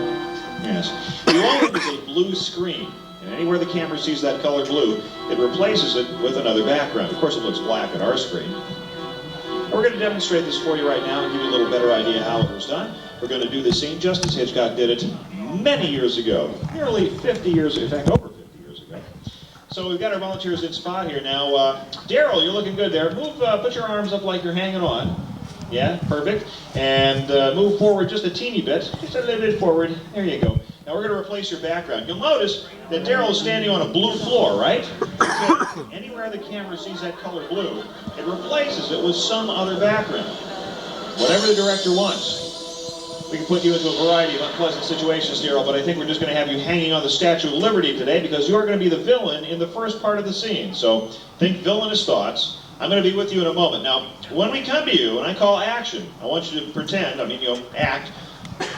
Yes. The only is a blue screen, and anywhere the camera sees that color blue, it replaces it with another background. Of course, it looks black on our screen. And we're going to demonstrate this for you right now and give you a little better idea how it was done. We're going to do the scene just as Hitchcock did it many years ago, nearly 50 years, in fact, over 50 years ago. So we've got our volunteers in spot here now. Daryl, you're looking good there. Move, put your arms up like you're hanging on. Yeah, perfect. And move forward just a teeny bit, just a little bit forward. There you go. Now we're going to replace your background. You'll notice that Daryl is standing on a blue floor, right? So anywhere the camera sees that color blue, it replaces it with some other background. Whatever the director wants. We can put you into a variety of unpleasant situations, Daryl, but I think we're just going to have you hanging on the Statue of Liberty today because you're going to be the villain in the first part of the scene. So think villainous thoughts. I'm going to be with you in a moment. Now, when we come to you and I call action, I want you to pretend, act.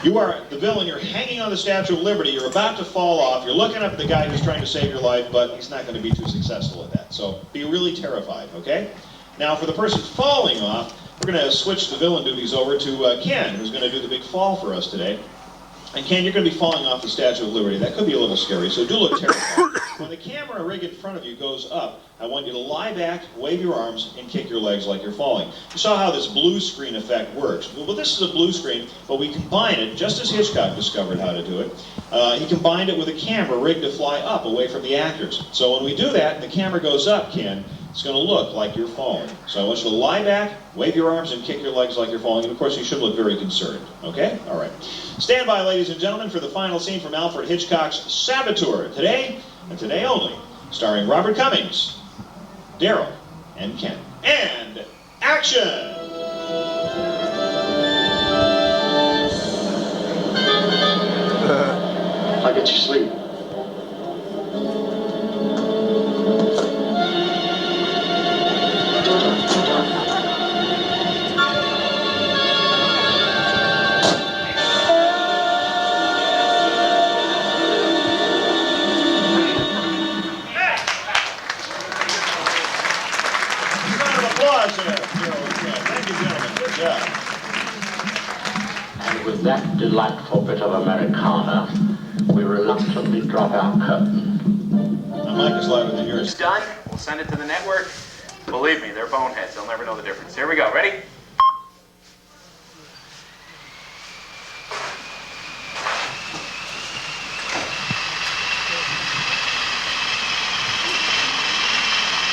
You are the villain, you're hanging on the Statue of Liberty, you're about to fall off, you're looking up at the guy who's trying to save your life, but he's not going to be too successful at that. So be really terrified, okay? Now, for the person falling off, we're going to switch the villain duties over to Ken, who's going to do the big fall for us today. And Ken, you're going to be falling off the Statue of Liberty. That could be a little scary, so do look terrified. When the camera rig in front of you goes up, I want you to lie back, wave your arms, and kick your legs like you're falling. You saw how this blue screen effect works. Well, this is a blue screen, but we combine it, just as Hitchcock discovered how to do it. He combined it with a camera rigged to fly up away from the actors. So when we do that, and the camera goes up, Ken, it's going to look like you're falling. So I want you to lie back, wave your arms, and kick your legs like you're falling. And of course, you should look very concerned. Okay? All right. Stand by, ladies and gentlemen, for the final scene from Alfred Hitchcock's Saboteur. Today, and today only, starring Robert Cummings, Daryl, and Ken. And action! I'll get you sleep. And with that delightful bit of Americana, we reluctantly drop our curtain. My mic is louder than yours. It's done. We'll send it to the network. Believe me, they're boneheads. They'll never know the difference. Here we go. Ready?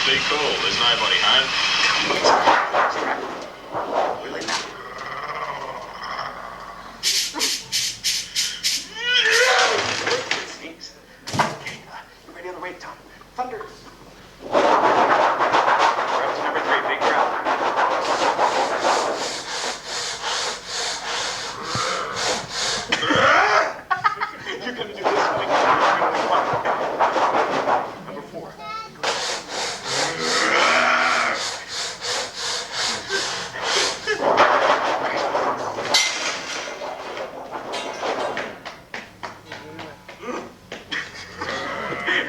Stay cool. There's nobody home. Really now. It sneaks. Okay, you ready on the wait, Tom? Thunder. We're up to number 3. Big crowd. You're gonna do this one. Number 4.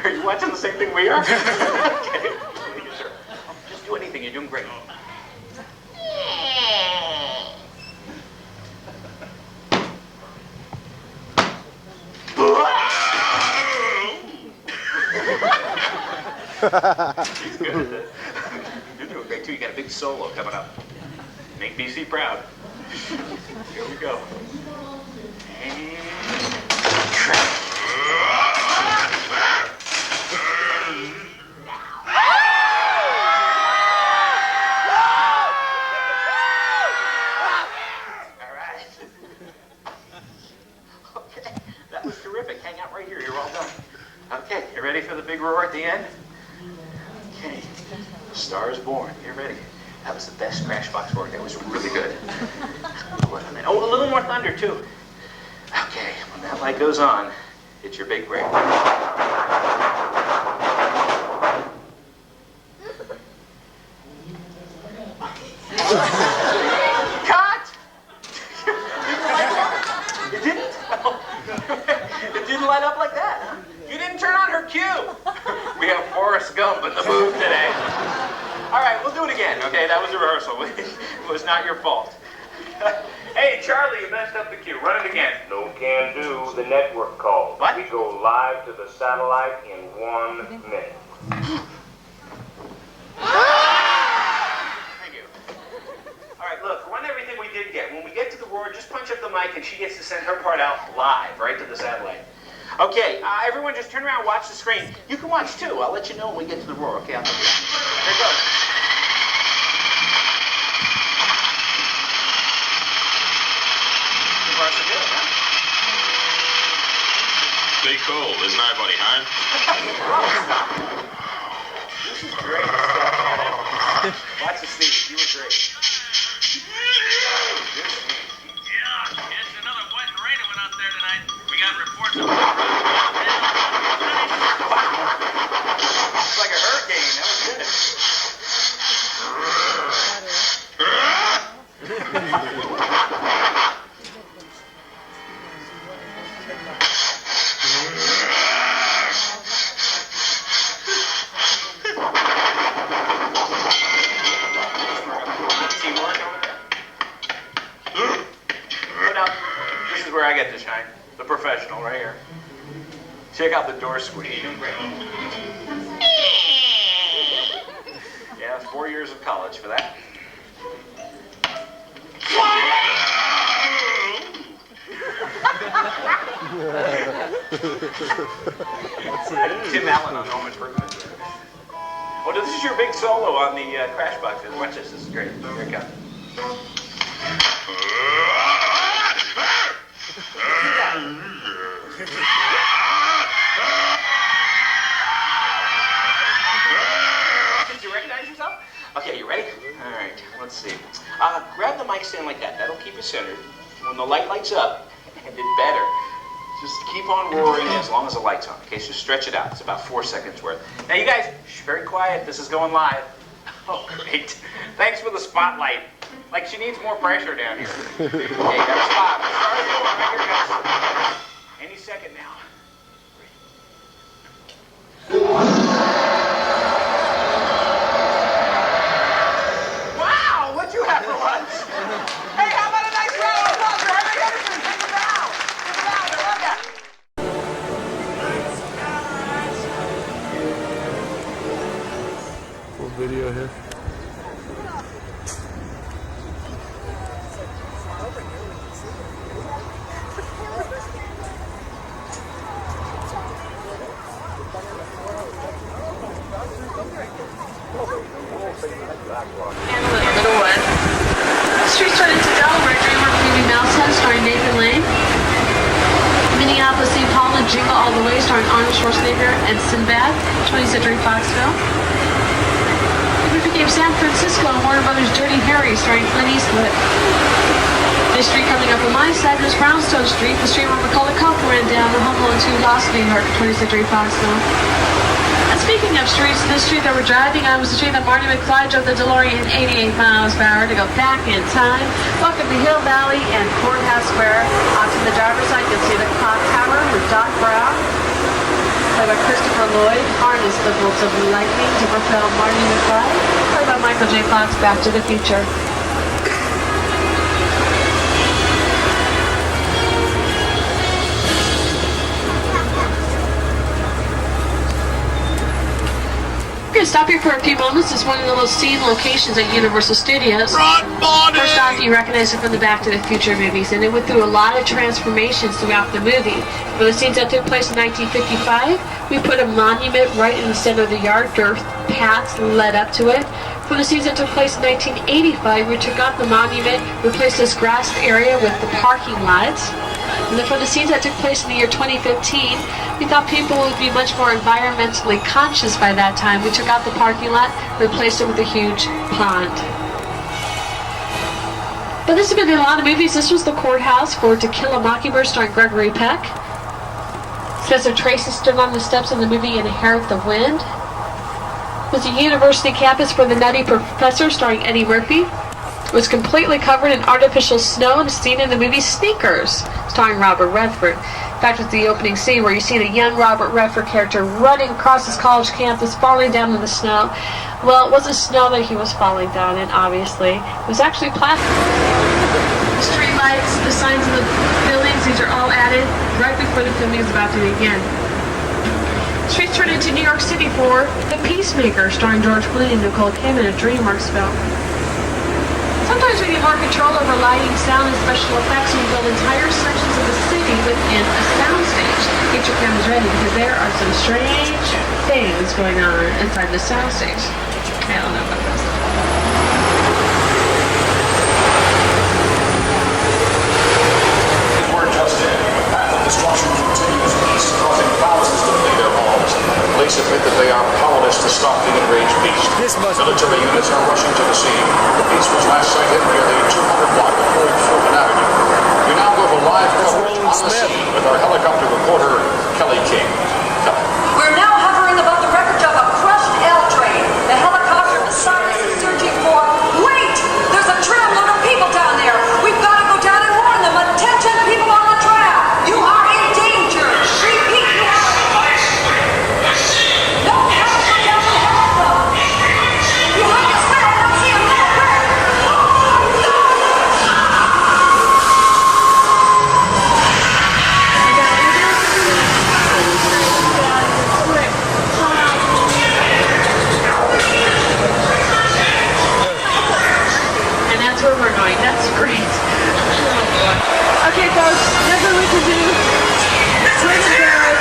Are you watching the same thing we are? Okay. Sure. Just do anything. You're doing great. He's good at this. You're doing great too. You got a big solo coming up. Make BC proud. Here we go. And okay, that was terrific. Hang out right here. You're all done. Okay, you ready for the big roar at the end? Okay, the star is born. You're ready. That was the best crash box work. That was really good. Oh, a little more thunder, too. Okay, when that light goes on, it's your big break. Cut! You didn't? It didn't light up like that, huh? You didn't turn on her cue. We have Forrest Gump in the booth today. All right, we'll do it again, okay? That was a rehearsal. It was not your fault. Hey, Charlie, you messed up the cue. Run it again. No can do. The network called. What? We go live to the satellite in 1 minute. Thank you. All right, look, run everything we did get. When we get to the roar, just punch up the mic and she gets to send her part out live, right to the satellite. Okay, everyone just turn around and watch the screen. You can watch too. I'll let you know when we get to the roar, okay? I'll help you out. Here it goes. So far, so good, huh? Stay cool. Isn't our buddy, huh? This is great. Lots of Steve. You were great. Yeah, it's another white Marina went out there tonight. We got reports of It's like a hurricane. That was good. This is where I get to shine. The professional right here. Check out the door squeeze. Yeah, 4 years of college for that. Tim Allen on Home Improvement. Oh, this is your big solo on the crash box. Watch this. This is great. Here it comes. Did you recognize yourself? Okay, you ready? All right, let's see. Grab the mic stand like that. That'll keep you centered. When the light lights up, and it better, just keep on roaring as long as the light's on. Okay, so stretch it out. It's about 4 seconds worth. Now, you guys, shh, very quiet. This is going live. Oh, great. Thanks for the spotlight. Like she needs more pressure down here. Okay, gotta stop. Start going. Right here, guys. Any second now. Wow, what'd you have for lunch? Hey, how about a nice round of applause for Henry Henderson? Take him down. Take him down. I love that. Full video here. Middlewood. The streets run into Delaware, Dreamer, Phoebe Mousehead, starring Nathan Lane. Minneapolis, St. Paul, and Jingle All the Way, starring Arnold Schwarzenegger and Sinbad, 20th Century Fox film. The movie became San Francisco and Warner Brothers' Dirty Harry, starring Clint Eastwood. This street coming up on my side was Brownstone Street, the street where Macaulay Culkin ran down the Home Alone 2 Lost New York, 20th Century Fox film. And speaking of streets, this street that we're driving on was the street that Marty McFly drove the DeLorean 88 miles per hour to go back in time. Welcome to Hill Valley and Courthouse Square. Off to the driver's side, you'll see the clock tower with Doc Brown, played by Christopher Lloyd, harnessed the bolts of lightning to propel Marty McFly, played by Michael J. Fox, Back to the Future. We're going to stop here for a few moments. It's one of the little scene locations at Universal Studios. First off, you recognize it from the Back to the Future movies, and it went through a lot of transformations throughout the movie. For the scenes that took place in 1955, we put a monument right in the center of the yard. Dirt paths led up to it. For the scenes that took place in 1985, we took out the monument, replaced this grassed area with the parking lots. And then for the scenes that took place in the year 2015, we thought people would be much more environmentally conscious by that time. We took out the parking lot, replaced it with a huge pond. But this has been in a lot of movies. This was the courthouse for To Kill a Mockingbird, starring Gregory Peck. Spencer Tracy stood on the steps in the movie Inherit the Wind. It was a university campus for The Nutty Professor, starring Eddie Murphy. It was completely covered in artificial snow and is seen in the movie Sneakers, starring Robert Redford. In fact, it's the opening scene where you see the young Robert Redford character running across his college campus, falling down in the snow. Well, it wasn't snow that he was falling down in, obviously. It was actually plastic. The street lights, the signs of the buildings, these are all added right before the filming is about to begin. Streets turned into New York City for The Peacemaker, starring George Clooney and Nicole Kidman, a DreamWorks film. Sometimes we get more control over lighting, sound, and special effects when we build entire sections of the city within a soundstage. Get your cameras ready because there are some strange things going on inside the soundstage. I don't know about this. We're just in. The path of destruction continues east, causing going. That's great. Okay, folks, nothing we can do.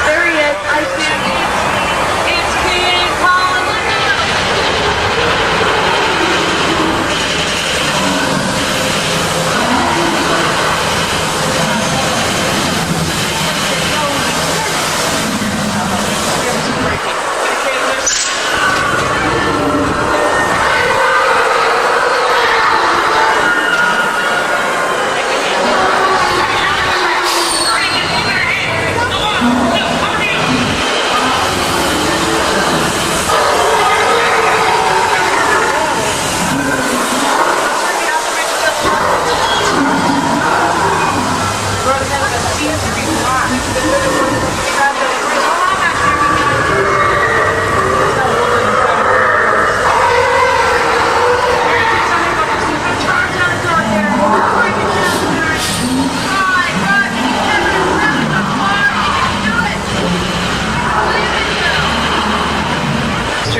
There he is. I stand. It's King Kong.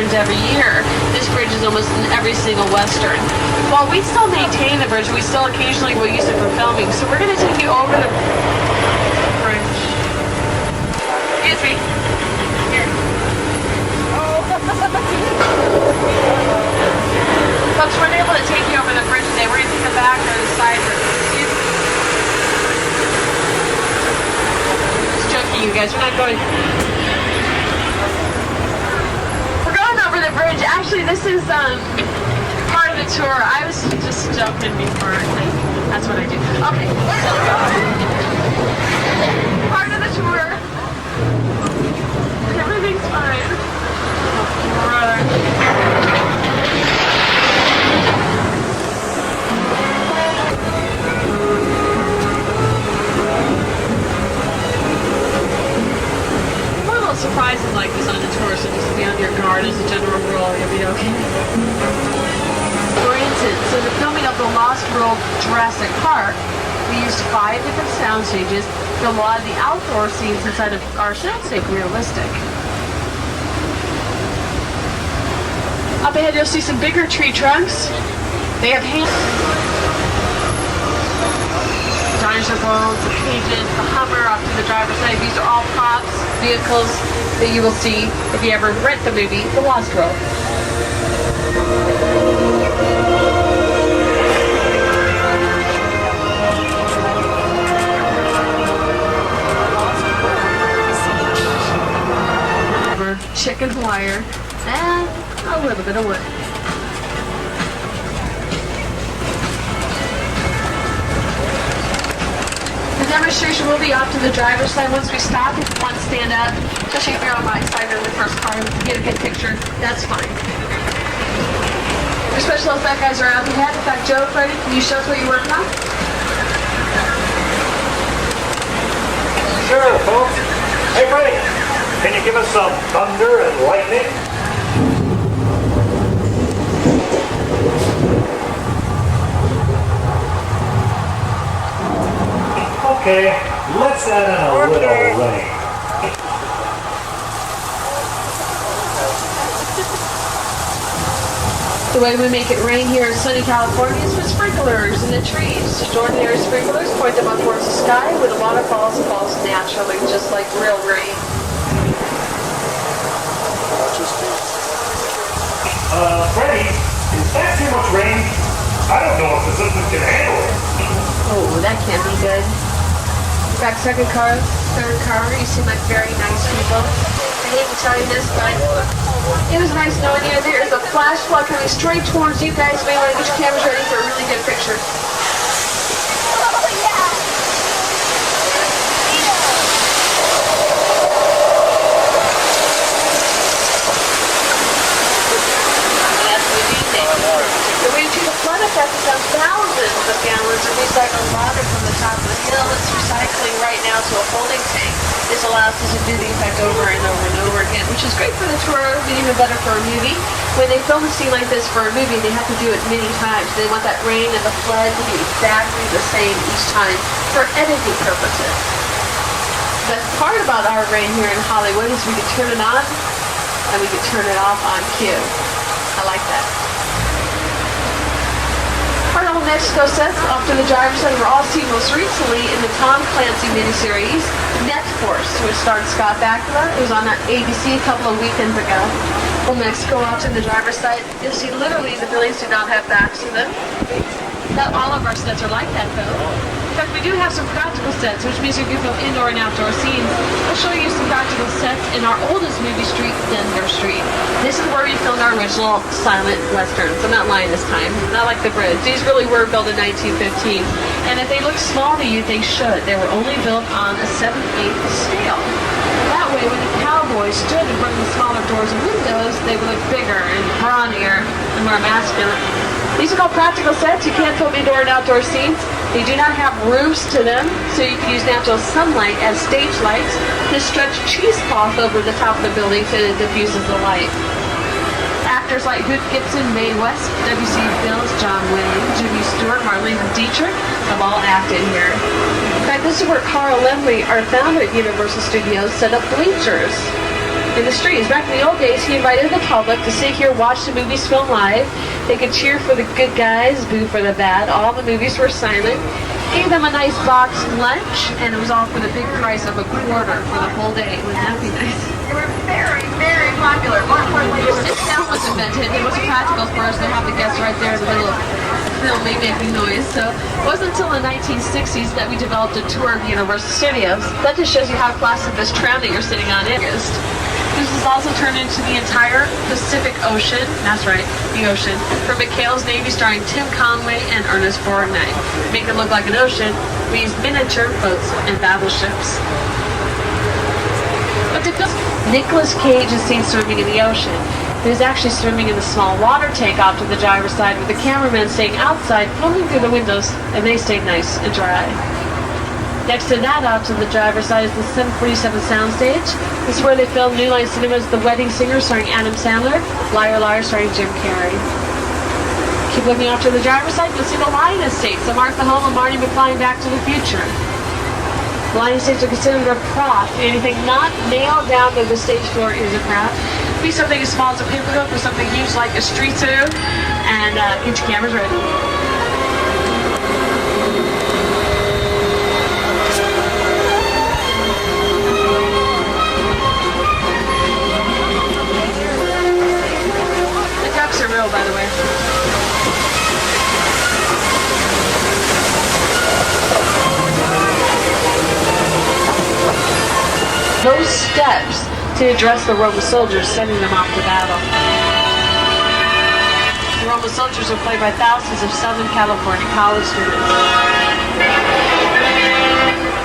Every year, this bridge is almost in every single Western. While we still maintain the bridge, we still occasionally will use it for filming. So we're going to take you over the bridge. Excuse me. Here. Folks, we're able to take you over the bridge today. We're going to take the back or the side bridge. Just joking, you guys. We're not going. The bridge. Actually, this is part of the tour. I was just joking before. That's what I do. Okay. Part of the tour. Everything's fine. Brother. Surprises like this on the tour, so just be on your guard as a general rule, you'll be okay. For instance, so the filming of the Lost World Jurassic Park, we used 5 different sound stages, filmed a lot of the outdoor scenes inside of our soundstage realistic. Up ahead you'll see some bigger tree trunks. They have hands. Dinosaur bones, the cages, the Hummer off to the driver's side. These are all props, vehicles that you will see if you ever rent the movie, The Lost World. Chicken wire and a little bit of wood. The demonstration will be off to the driver's side once we stop. If you want to stand up, especially if you're on my side or the first car, to get a good picture, that's fine. Your special effect guys are out ahead. In fact, Joe, Freddie, can you show us what you're working on? Sure, folks. Hey, Freddie, can you give us some thunder and lightning? Okay, let's add in a little rain. The way we make it rain here in sunny California is with sprinklers in the trees. Just ordinary sprinklers, point them up towards the sky where the water falls naturally, just like real rain. Freddie, is that too much rain? I don't know if the system can handle it. Oh, that can't be good. In fact, third car, you seem like very nice people. I hate to tell you this, but it was nice knowing you. There's a flash flood coming straight towards you guys. May want to get your cameras ready for a really good picture. The way to the flood effect is on thousands of gallons of recycled water from the top of the hill. It's recycling right now to a holding tank. This allows us to do the effect over and over and over again, which is great for the tour, but even better for a movie. When they film a scene like this for a movie, they have to do it many times. They want that rain and the flood to be exactly the same each time for editing purposes. The part about our rain here in Hollywood is we can turn it on and we can turn it off on cue. I like that. Part of next go sets off to the driver's side. We're all seen most recently in the Tom Clancy miniseries, Net Force, which starred Scott Backlot. It was on ABC a couple of weekends ago. We'll next go off to the driver's side. You'll see literally the buildings do not have backs to them. Not all of our sets are like that, though. In fact, we do have some practical sets, which means you can film indoor and outdoor scenes. I'll show you some practical sets in our oldest movie street, Denver Street. This is where we filmed our original silent westerns. I'm not lying this time. Not like the bridge. These really were built in 1915. And if they look small to you, they should. They were only built on a 7/8 scale. That way, when the cowboys stood in front of the smaller doors and windows, they would look bigger and brawnier and more masculine. These are called practical sets. You can't film indoor and outdoor scenes. They do not have roofs to them, so you can use natural sunlight as stage lights to stretch cheesecloth over the top of the building so it diffuses the light. Actors like Hoot Gibson, Mae West, W.C. Fields, John Wayne, Jimmy Stewart, Marlene Dietrich have all acted here. In fact, this is where Carl Laemmle, our founder at Universal Studios, set up bleachers in the streets. Back in the old days, he invited the public to sit here, watch the movies film live. They could cheer for the good guys, boo for the bad. All the movies were silent. Gave them a nice boxed lunch, and it was all for the big price of $0.25 for the whole day. Wouldn't that be nice? They were very, very popular. More importantly, Sound was invented. It wasn't practical for us to have the guests right there in the middle of filming, making noise. So it wasn't until the 1960s that we developed a tour of Universal Studios. That just shows you how classic this tram that you're sitting on is. This is also turned into the entire Pacific Ocean. That's right, the ocean. For McHale's Navy, starring Tim Conway and Ernest Borgnine. Make it look like an ocean, we use miniature boats and battleships. But to film, Nicolas Cage is seen swimming in the ocean. He was actually swimming in the small water tank off to the driver's side, with the cameraman staying outside, filming through the windows, and they stayed nice and dry. Next to that, off to the driver's side, is the 747 soundstage. This is where they filmed New Line Cinema's The Wedding Singer, starring Adam Sandler, Liar Liar, starring Jim Carrey. Keep looking off to the driver's side, you'll see the Lion Estates, the mark the home of Marty McFly in Back to the Future. The Lion Estates are considered a prop. Anything not nailed down to the stage floor is a prop. It could be something as small as a paper hook or something huge like a street zoo. And get your cameras ready. Are real, by the way. Those steps to address the Roman soldiers, sending them off to battle. The Roman soldiers are played by thousands of Southern California college students.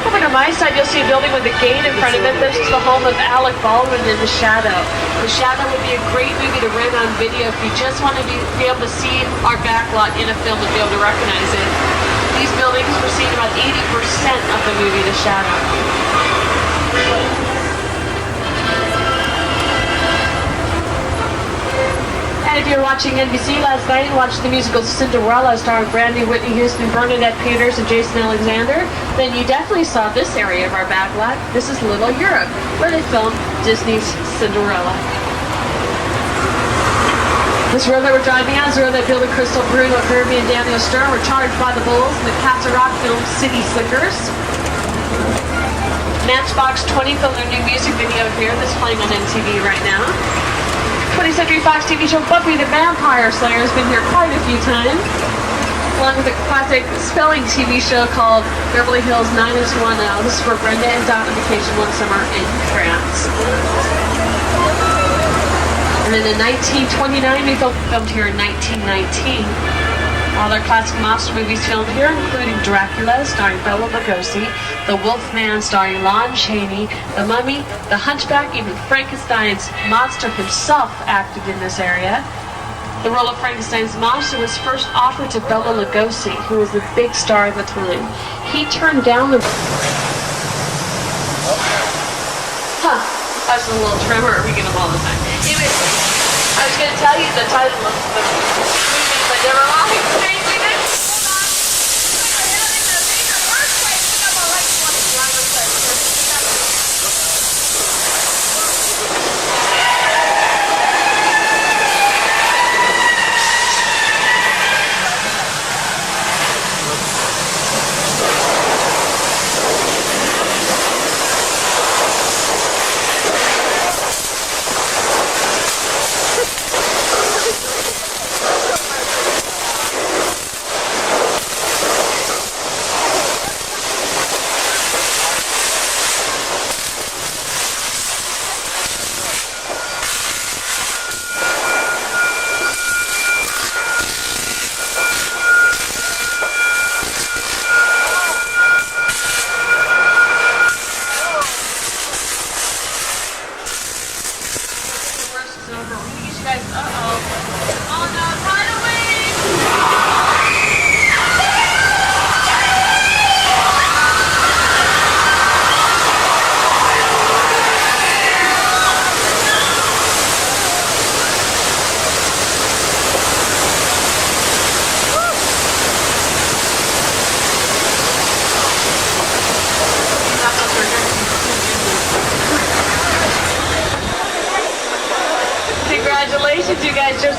Over to my side, you'll see a building with a gate in front of it. This is the home of Alec Baldwin in The Shadow. The Shadow would be a great movie to rent on video if you just want to be able to see our backlot in a film and be able to recognize it. These buildings were seen about 80% of the movie The Shadow. And if you're watching NBC last night and watched the musical Cinderella starring Brandy, Whitney Houston, Bernadette Peters, and Jason Alexander, then you definitely saw this area of our backlot. This is Little Europe, where they filmed Disney's Cinderella. This road that we're driving on is the road that Billy Crystal, Bruno Kirby, and Daniel Stern were charged by the Bulls in the Casa Rock film City Slickers. Matchbox 20 filmed their new music video here that's playing on MTV right now. 20th Century Fox TV show Buffy the Vampire Slayer has been here quite a few times, along with a classic spelling TV show called Beverly Hills 90210. This is where Brenda and Dot on vacation one summer in France. And then in 1929, we filmed here in 1919. All their classic monster movies filmed here, including Dracula, starring Bela Lugosi, The Wolfman, starring Lon Chaney, The Mummy, The Hunchback, even Frankenstein's monster himself acted in this area. The role of Frankenstein's monster was first offered to Bela Lugosi, who was the big star at the time. He turned down the... That's a little tremor. We get them all the time. Anyway, I was going to tell you the title of the movie, but never mind.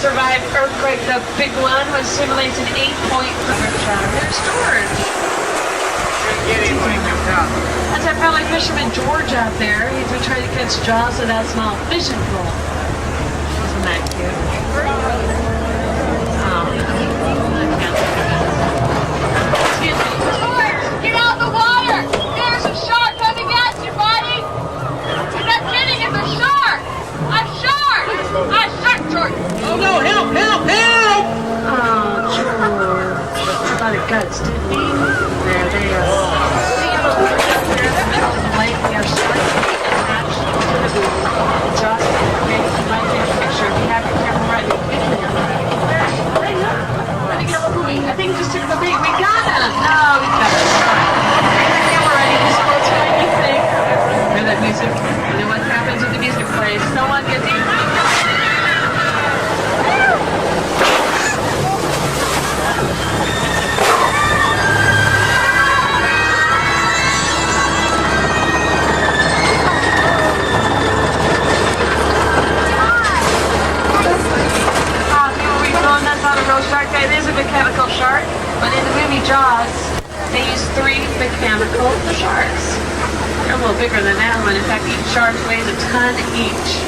survived earthquake. The big one was simulates an 8-point shot. There's George. That's our family fisherman George out there. He's been trying to catch Jaws with that small fishing pole. Isn't that cute? Excuse me. George, get out of the water! There's a shark coming at you, buddy! I'm not kidding, it's a shark! A shark! A shark, George! Oh no, help, help, help! Oh, George. A lot of guts, didn't he? There they are. See a little bit up there in the middle of the lake. They are slightly attached to the boom. Just make you might get a picture if you have your camera right with you. I think he just took the bait. We got him! No, we got him. Camera ready. This boat's going to sing. Hear that music? You know what happens when the music plays? Someone gets eaten. It is a mechanical shark, but in the movie Jaws, they use 3 mechanical sharks. They're a little bigger than that one. In fact, each shark weighs a ton each.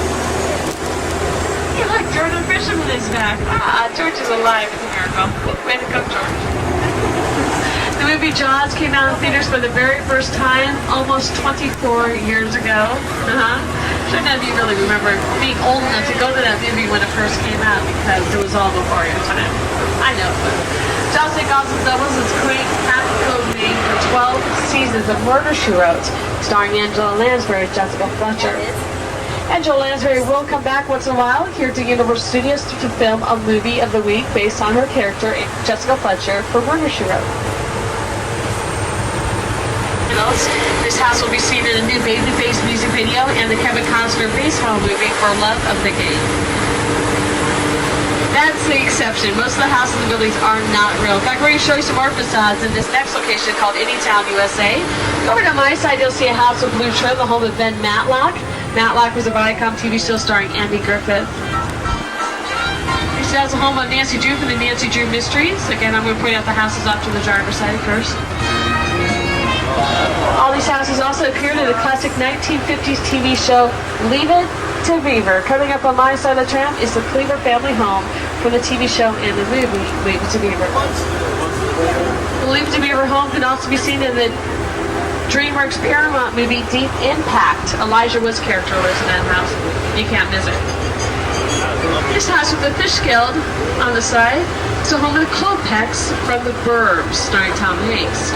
Yeah, look, George the fisherman is back. Ah, George is alive. It's a miracle. Way to go, George. The movie Jaws came out in theaters for the very first time almost 24 years ago. Sure none of you really remember being old enough to go to that movie when it first came out because it was all before your time. I know, but Jaws Take Off Doubles is quaint happy code name for 12 seasons of Murder, She Wrote, starring Angela Lansbury and Jessica Fletcher. Angela Lansbury will come back once in a while here to Universal Studios to film a movie of the week based on her character, Jessica Fletcher, for Murder, She Wrote. This house will be seen in a new Babyface music video and the Kevin Costner baseball movie for Love of the Game. That's the exception. Most of the houses and buildings are not real. In fact, we're going to show you some more facades in this next location called Anytown, USA. Over to my side, you'll see a house with blue trim, the home of Ben Matlock. Matlock was a Viacom TV show starring Andy Griffith. This has a home of Nancy Drew from the Nancy Drew Mysteries. Again, I'm going to point out the houses off to the driver's side first. All these houses also appeared in the classic 1950s TV show Leave It to Beaver. Coming up on my side of the tram is the Cleaver family home from the TV show and the movie Leave It to Beaver. The Leave It to Beaver home can also be seen in the DreamWorks Paramount movie Deep Impact. Elijah Wood's character lives in that house. You can't miss it. This house with the Fish Guild on the side is a home of the Klopeks from The Burbs, starring Tom Hanks.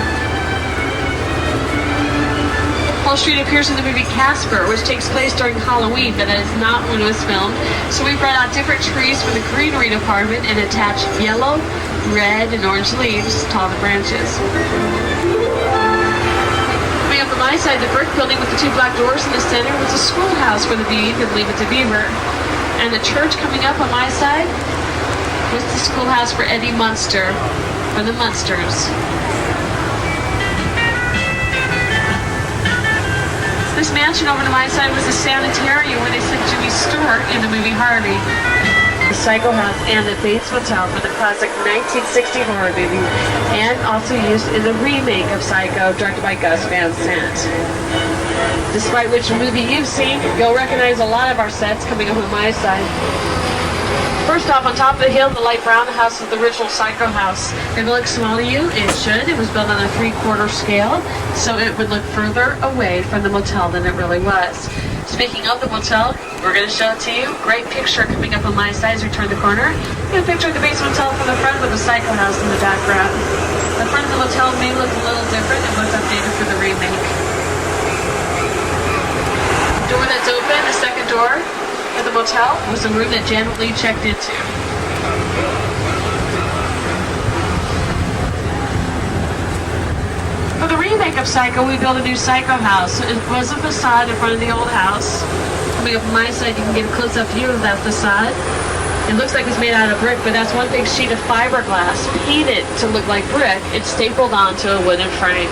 Wall Street appears in the movie Casper, which takes place during Halloween, but that is not when it was filmed. So we brought out different trees from the greenery department and attached yellow, red, and orange leaves to all the branches. Coming up on my side, the brick building with the 2 black doors in the center was a schoolhouse for the Bean and Leave It to Beaver. And the church coming up on my side was the schoolhouse for Eddie Munster, for the Munsters. This mansion over to my side was a sanitarium where they sent Jimmy Stewart in the movie Harvey. The Psycho House and the Bates Motel for the classic 1960 horror movie, and also used in the remake of Psycho directed by Gus Van Sant. Despite which movie you've seen, you'll recognize a lot of our sets coming up on my side. First off, on top of the hill, the light brown house is the original Psycho house. It will look small to you. It should. It was built on a 3/4 scale, so it would look further away from the motel than it really was. Speaking of the motel, we're going to show it to you. Great picture coming up on my side as we turn the corner. You can picture the Bates Motel from the front with the Psycho house in the background. The front of the motel may look a little different. It was updated for the remake. The door that's open, the second door of the motel, was the room that Janet Leigh checked into. For the remake of Psycho, we built a new Psycho house. It was a facade in front of the old house. Coming up on my side, you can get a close-up view of that facade. It looks like it's made out of brick, but that's one big sheet of fiberglass painted to look like brick. It's stapled onto a wooden frame.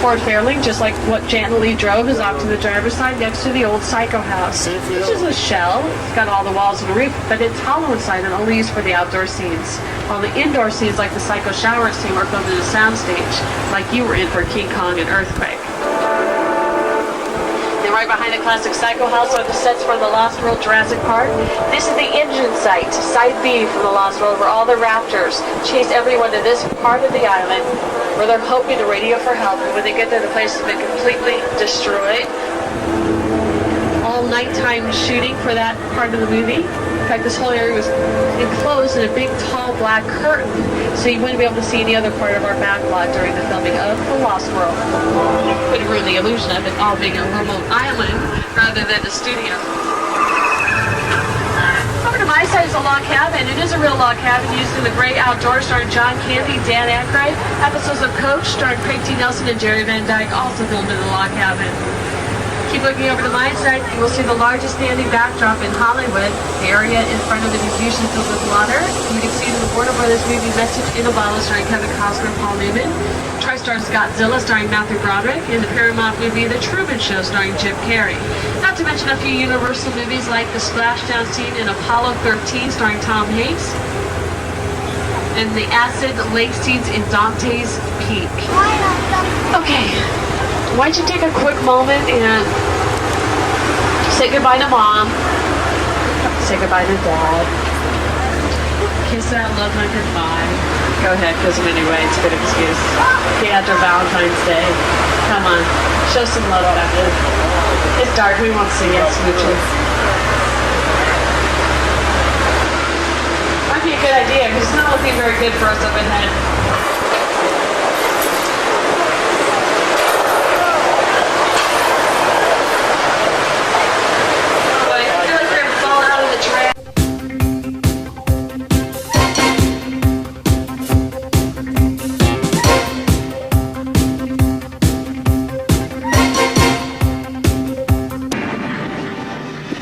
Ford Fairlane, just like what Jan and Lee drove, is off to the driver's side next to the old Psycho house. Which is a shell. It's got all the walls and roof, but it's hollow inside and only used for the outdoor scenes. While the indoor scenes, like the Psycho shower scene, were filmed in a soundstage, like you were in for King Kong and Earthquake. And right behind the classic Psycho house are the sets for the Lost World Jurassic Park. This is the engine site, Site B from the Lost World, where all the raptors chase everyone to this part of the island, where they're hoping to radio for help, and when they get there, the place has been completely destroyed. All nighttime shooting for that part of the movie. In fact, this whole area was enclosed in a big, tall, black curtain, so you wouldn't be able to see any other part of our backlot during the filming of The Lost World. Would ruin the illusion of it all being a remote island rather than a studio. Over to my side is a log cabin. It is a real log cabin used in The Great Outdoors, starring John Candy, Dan Aykroyd. Episodes of Coach, starring Craig T. Nelson and Jerry Van Dyke, also filmed in the log cabin. Keep looking over to my side, you will see the largest standing backdrop in Hollywood. The area in front of it is usually filled with water. You can see the Warner Brothers movie Message in a Bottle, starring Kevin Costner and Paul Newman. TriStar's Godzilla, starring Matthew Broderick, and the Paramount movie The Truman Show, starring Jim Carrey. Not to mention a few Universal movies like the splashdown scene in Apollo 13, starring Tom Hanks, and the acid lake scenes in Dante's Peak. Okay, why don't you take a quick moment and say goodbye to Mom, say goodbye to Dad, kiss that loved one goodbye. Go ahead, kiss him anyway, it's a good excuse. Okay, after Valentine's Day. Come on, show some love after. It's dark, we won't see it, smooches. Might be a good idea, because it's not looking very good for us up ahead.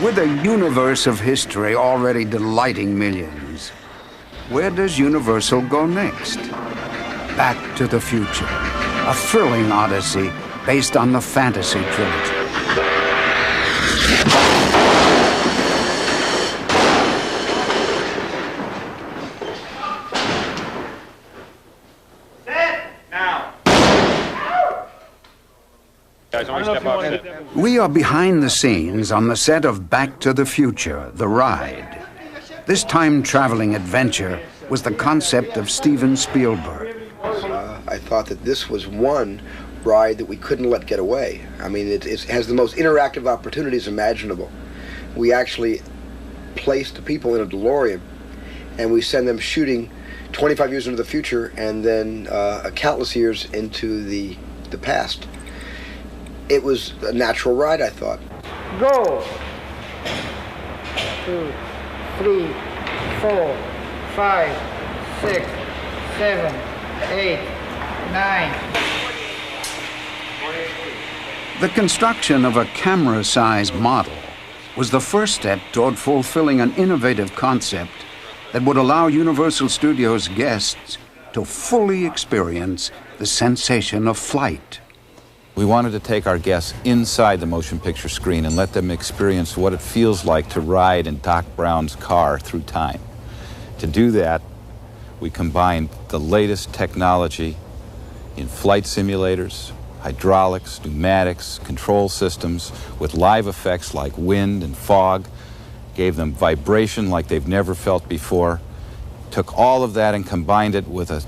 With a universe of history already delighting millions, where does Universal go next? Back to the Future, a thrilling odyssey based on the fantasy trilogy. We are behind the scenes on the set of Back to the Future, The Ride. This time-traveling adventure was the concept of Steven Spielberg. I thought that this was one ride that we couldn't let get away. I mean, it has the most interactive opportunities imaginable. We actually place the people in a DeLorean, and we send them shooting 25 years into the future and then countless years into the past. It was a natural ride, I thought. Go! 2, 3, 4, 5, 6, 7, 8, 9. The construction of a camera-sized model was the first step toward fulfilling an innovative concept that would allow Universal Studios guests to fully experience the sensation of flight. We wanted to take our guests inside the motion picture screen and let them experience what it feels like to ride in Doc Brown's car through time. To do that, we combined the latest technology in flight simulators, hydraulics, pneumatics, control systems, with live effects like wind and fog, gave them vibration like they've never felt before, took all of that and combined it with a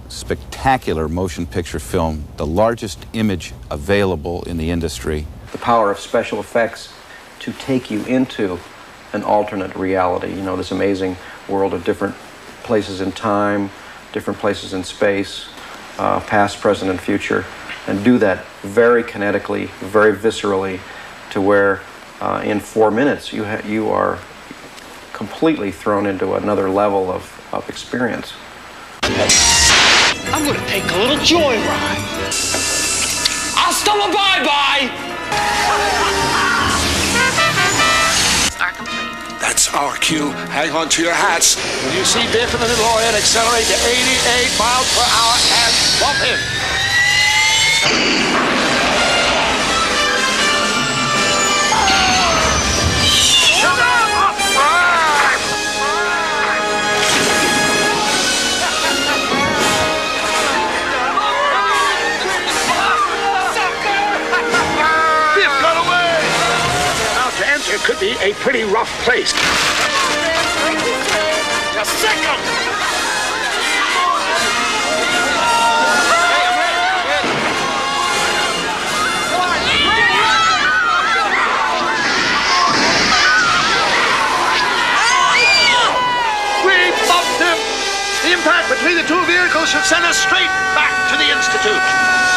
spectacular motion picture film, the largest image available in the industry. The power of special effects to take you into an alternate reality, you know, this amazing world of different places in time, different places in space, past, present, and future, and do that very kinetically, very viscerally, to where in 4 minutes you are completely thrown into another level of experience. I'm gonna take a little joyride. Hasta la bye-bye! Are complete. That's our cue. Hang on to your hats. When you see Biff in the DeLorean, accelerate to 88 miles per hour and bump him. It could be a pretty rough place. Just a second! We bumped him! The impact between the two vehicles should send us straight back to the Institute.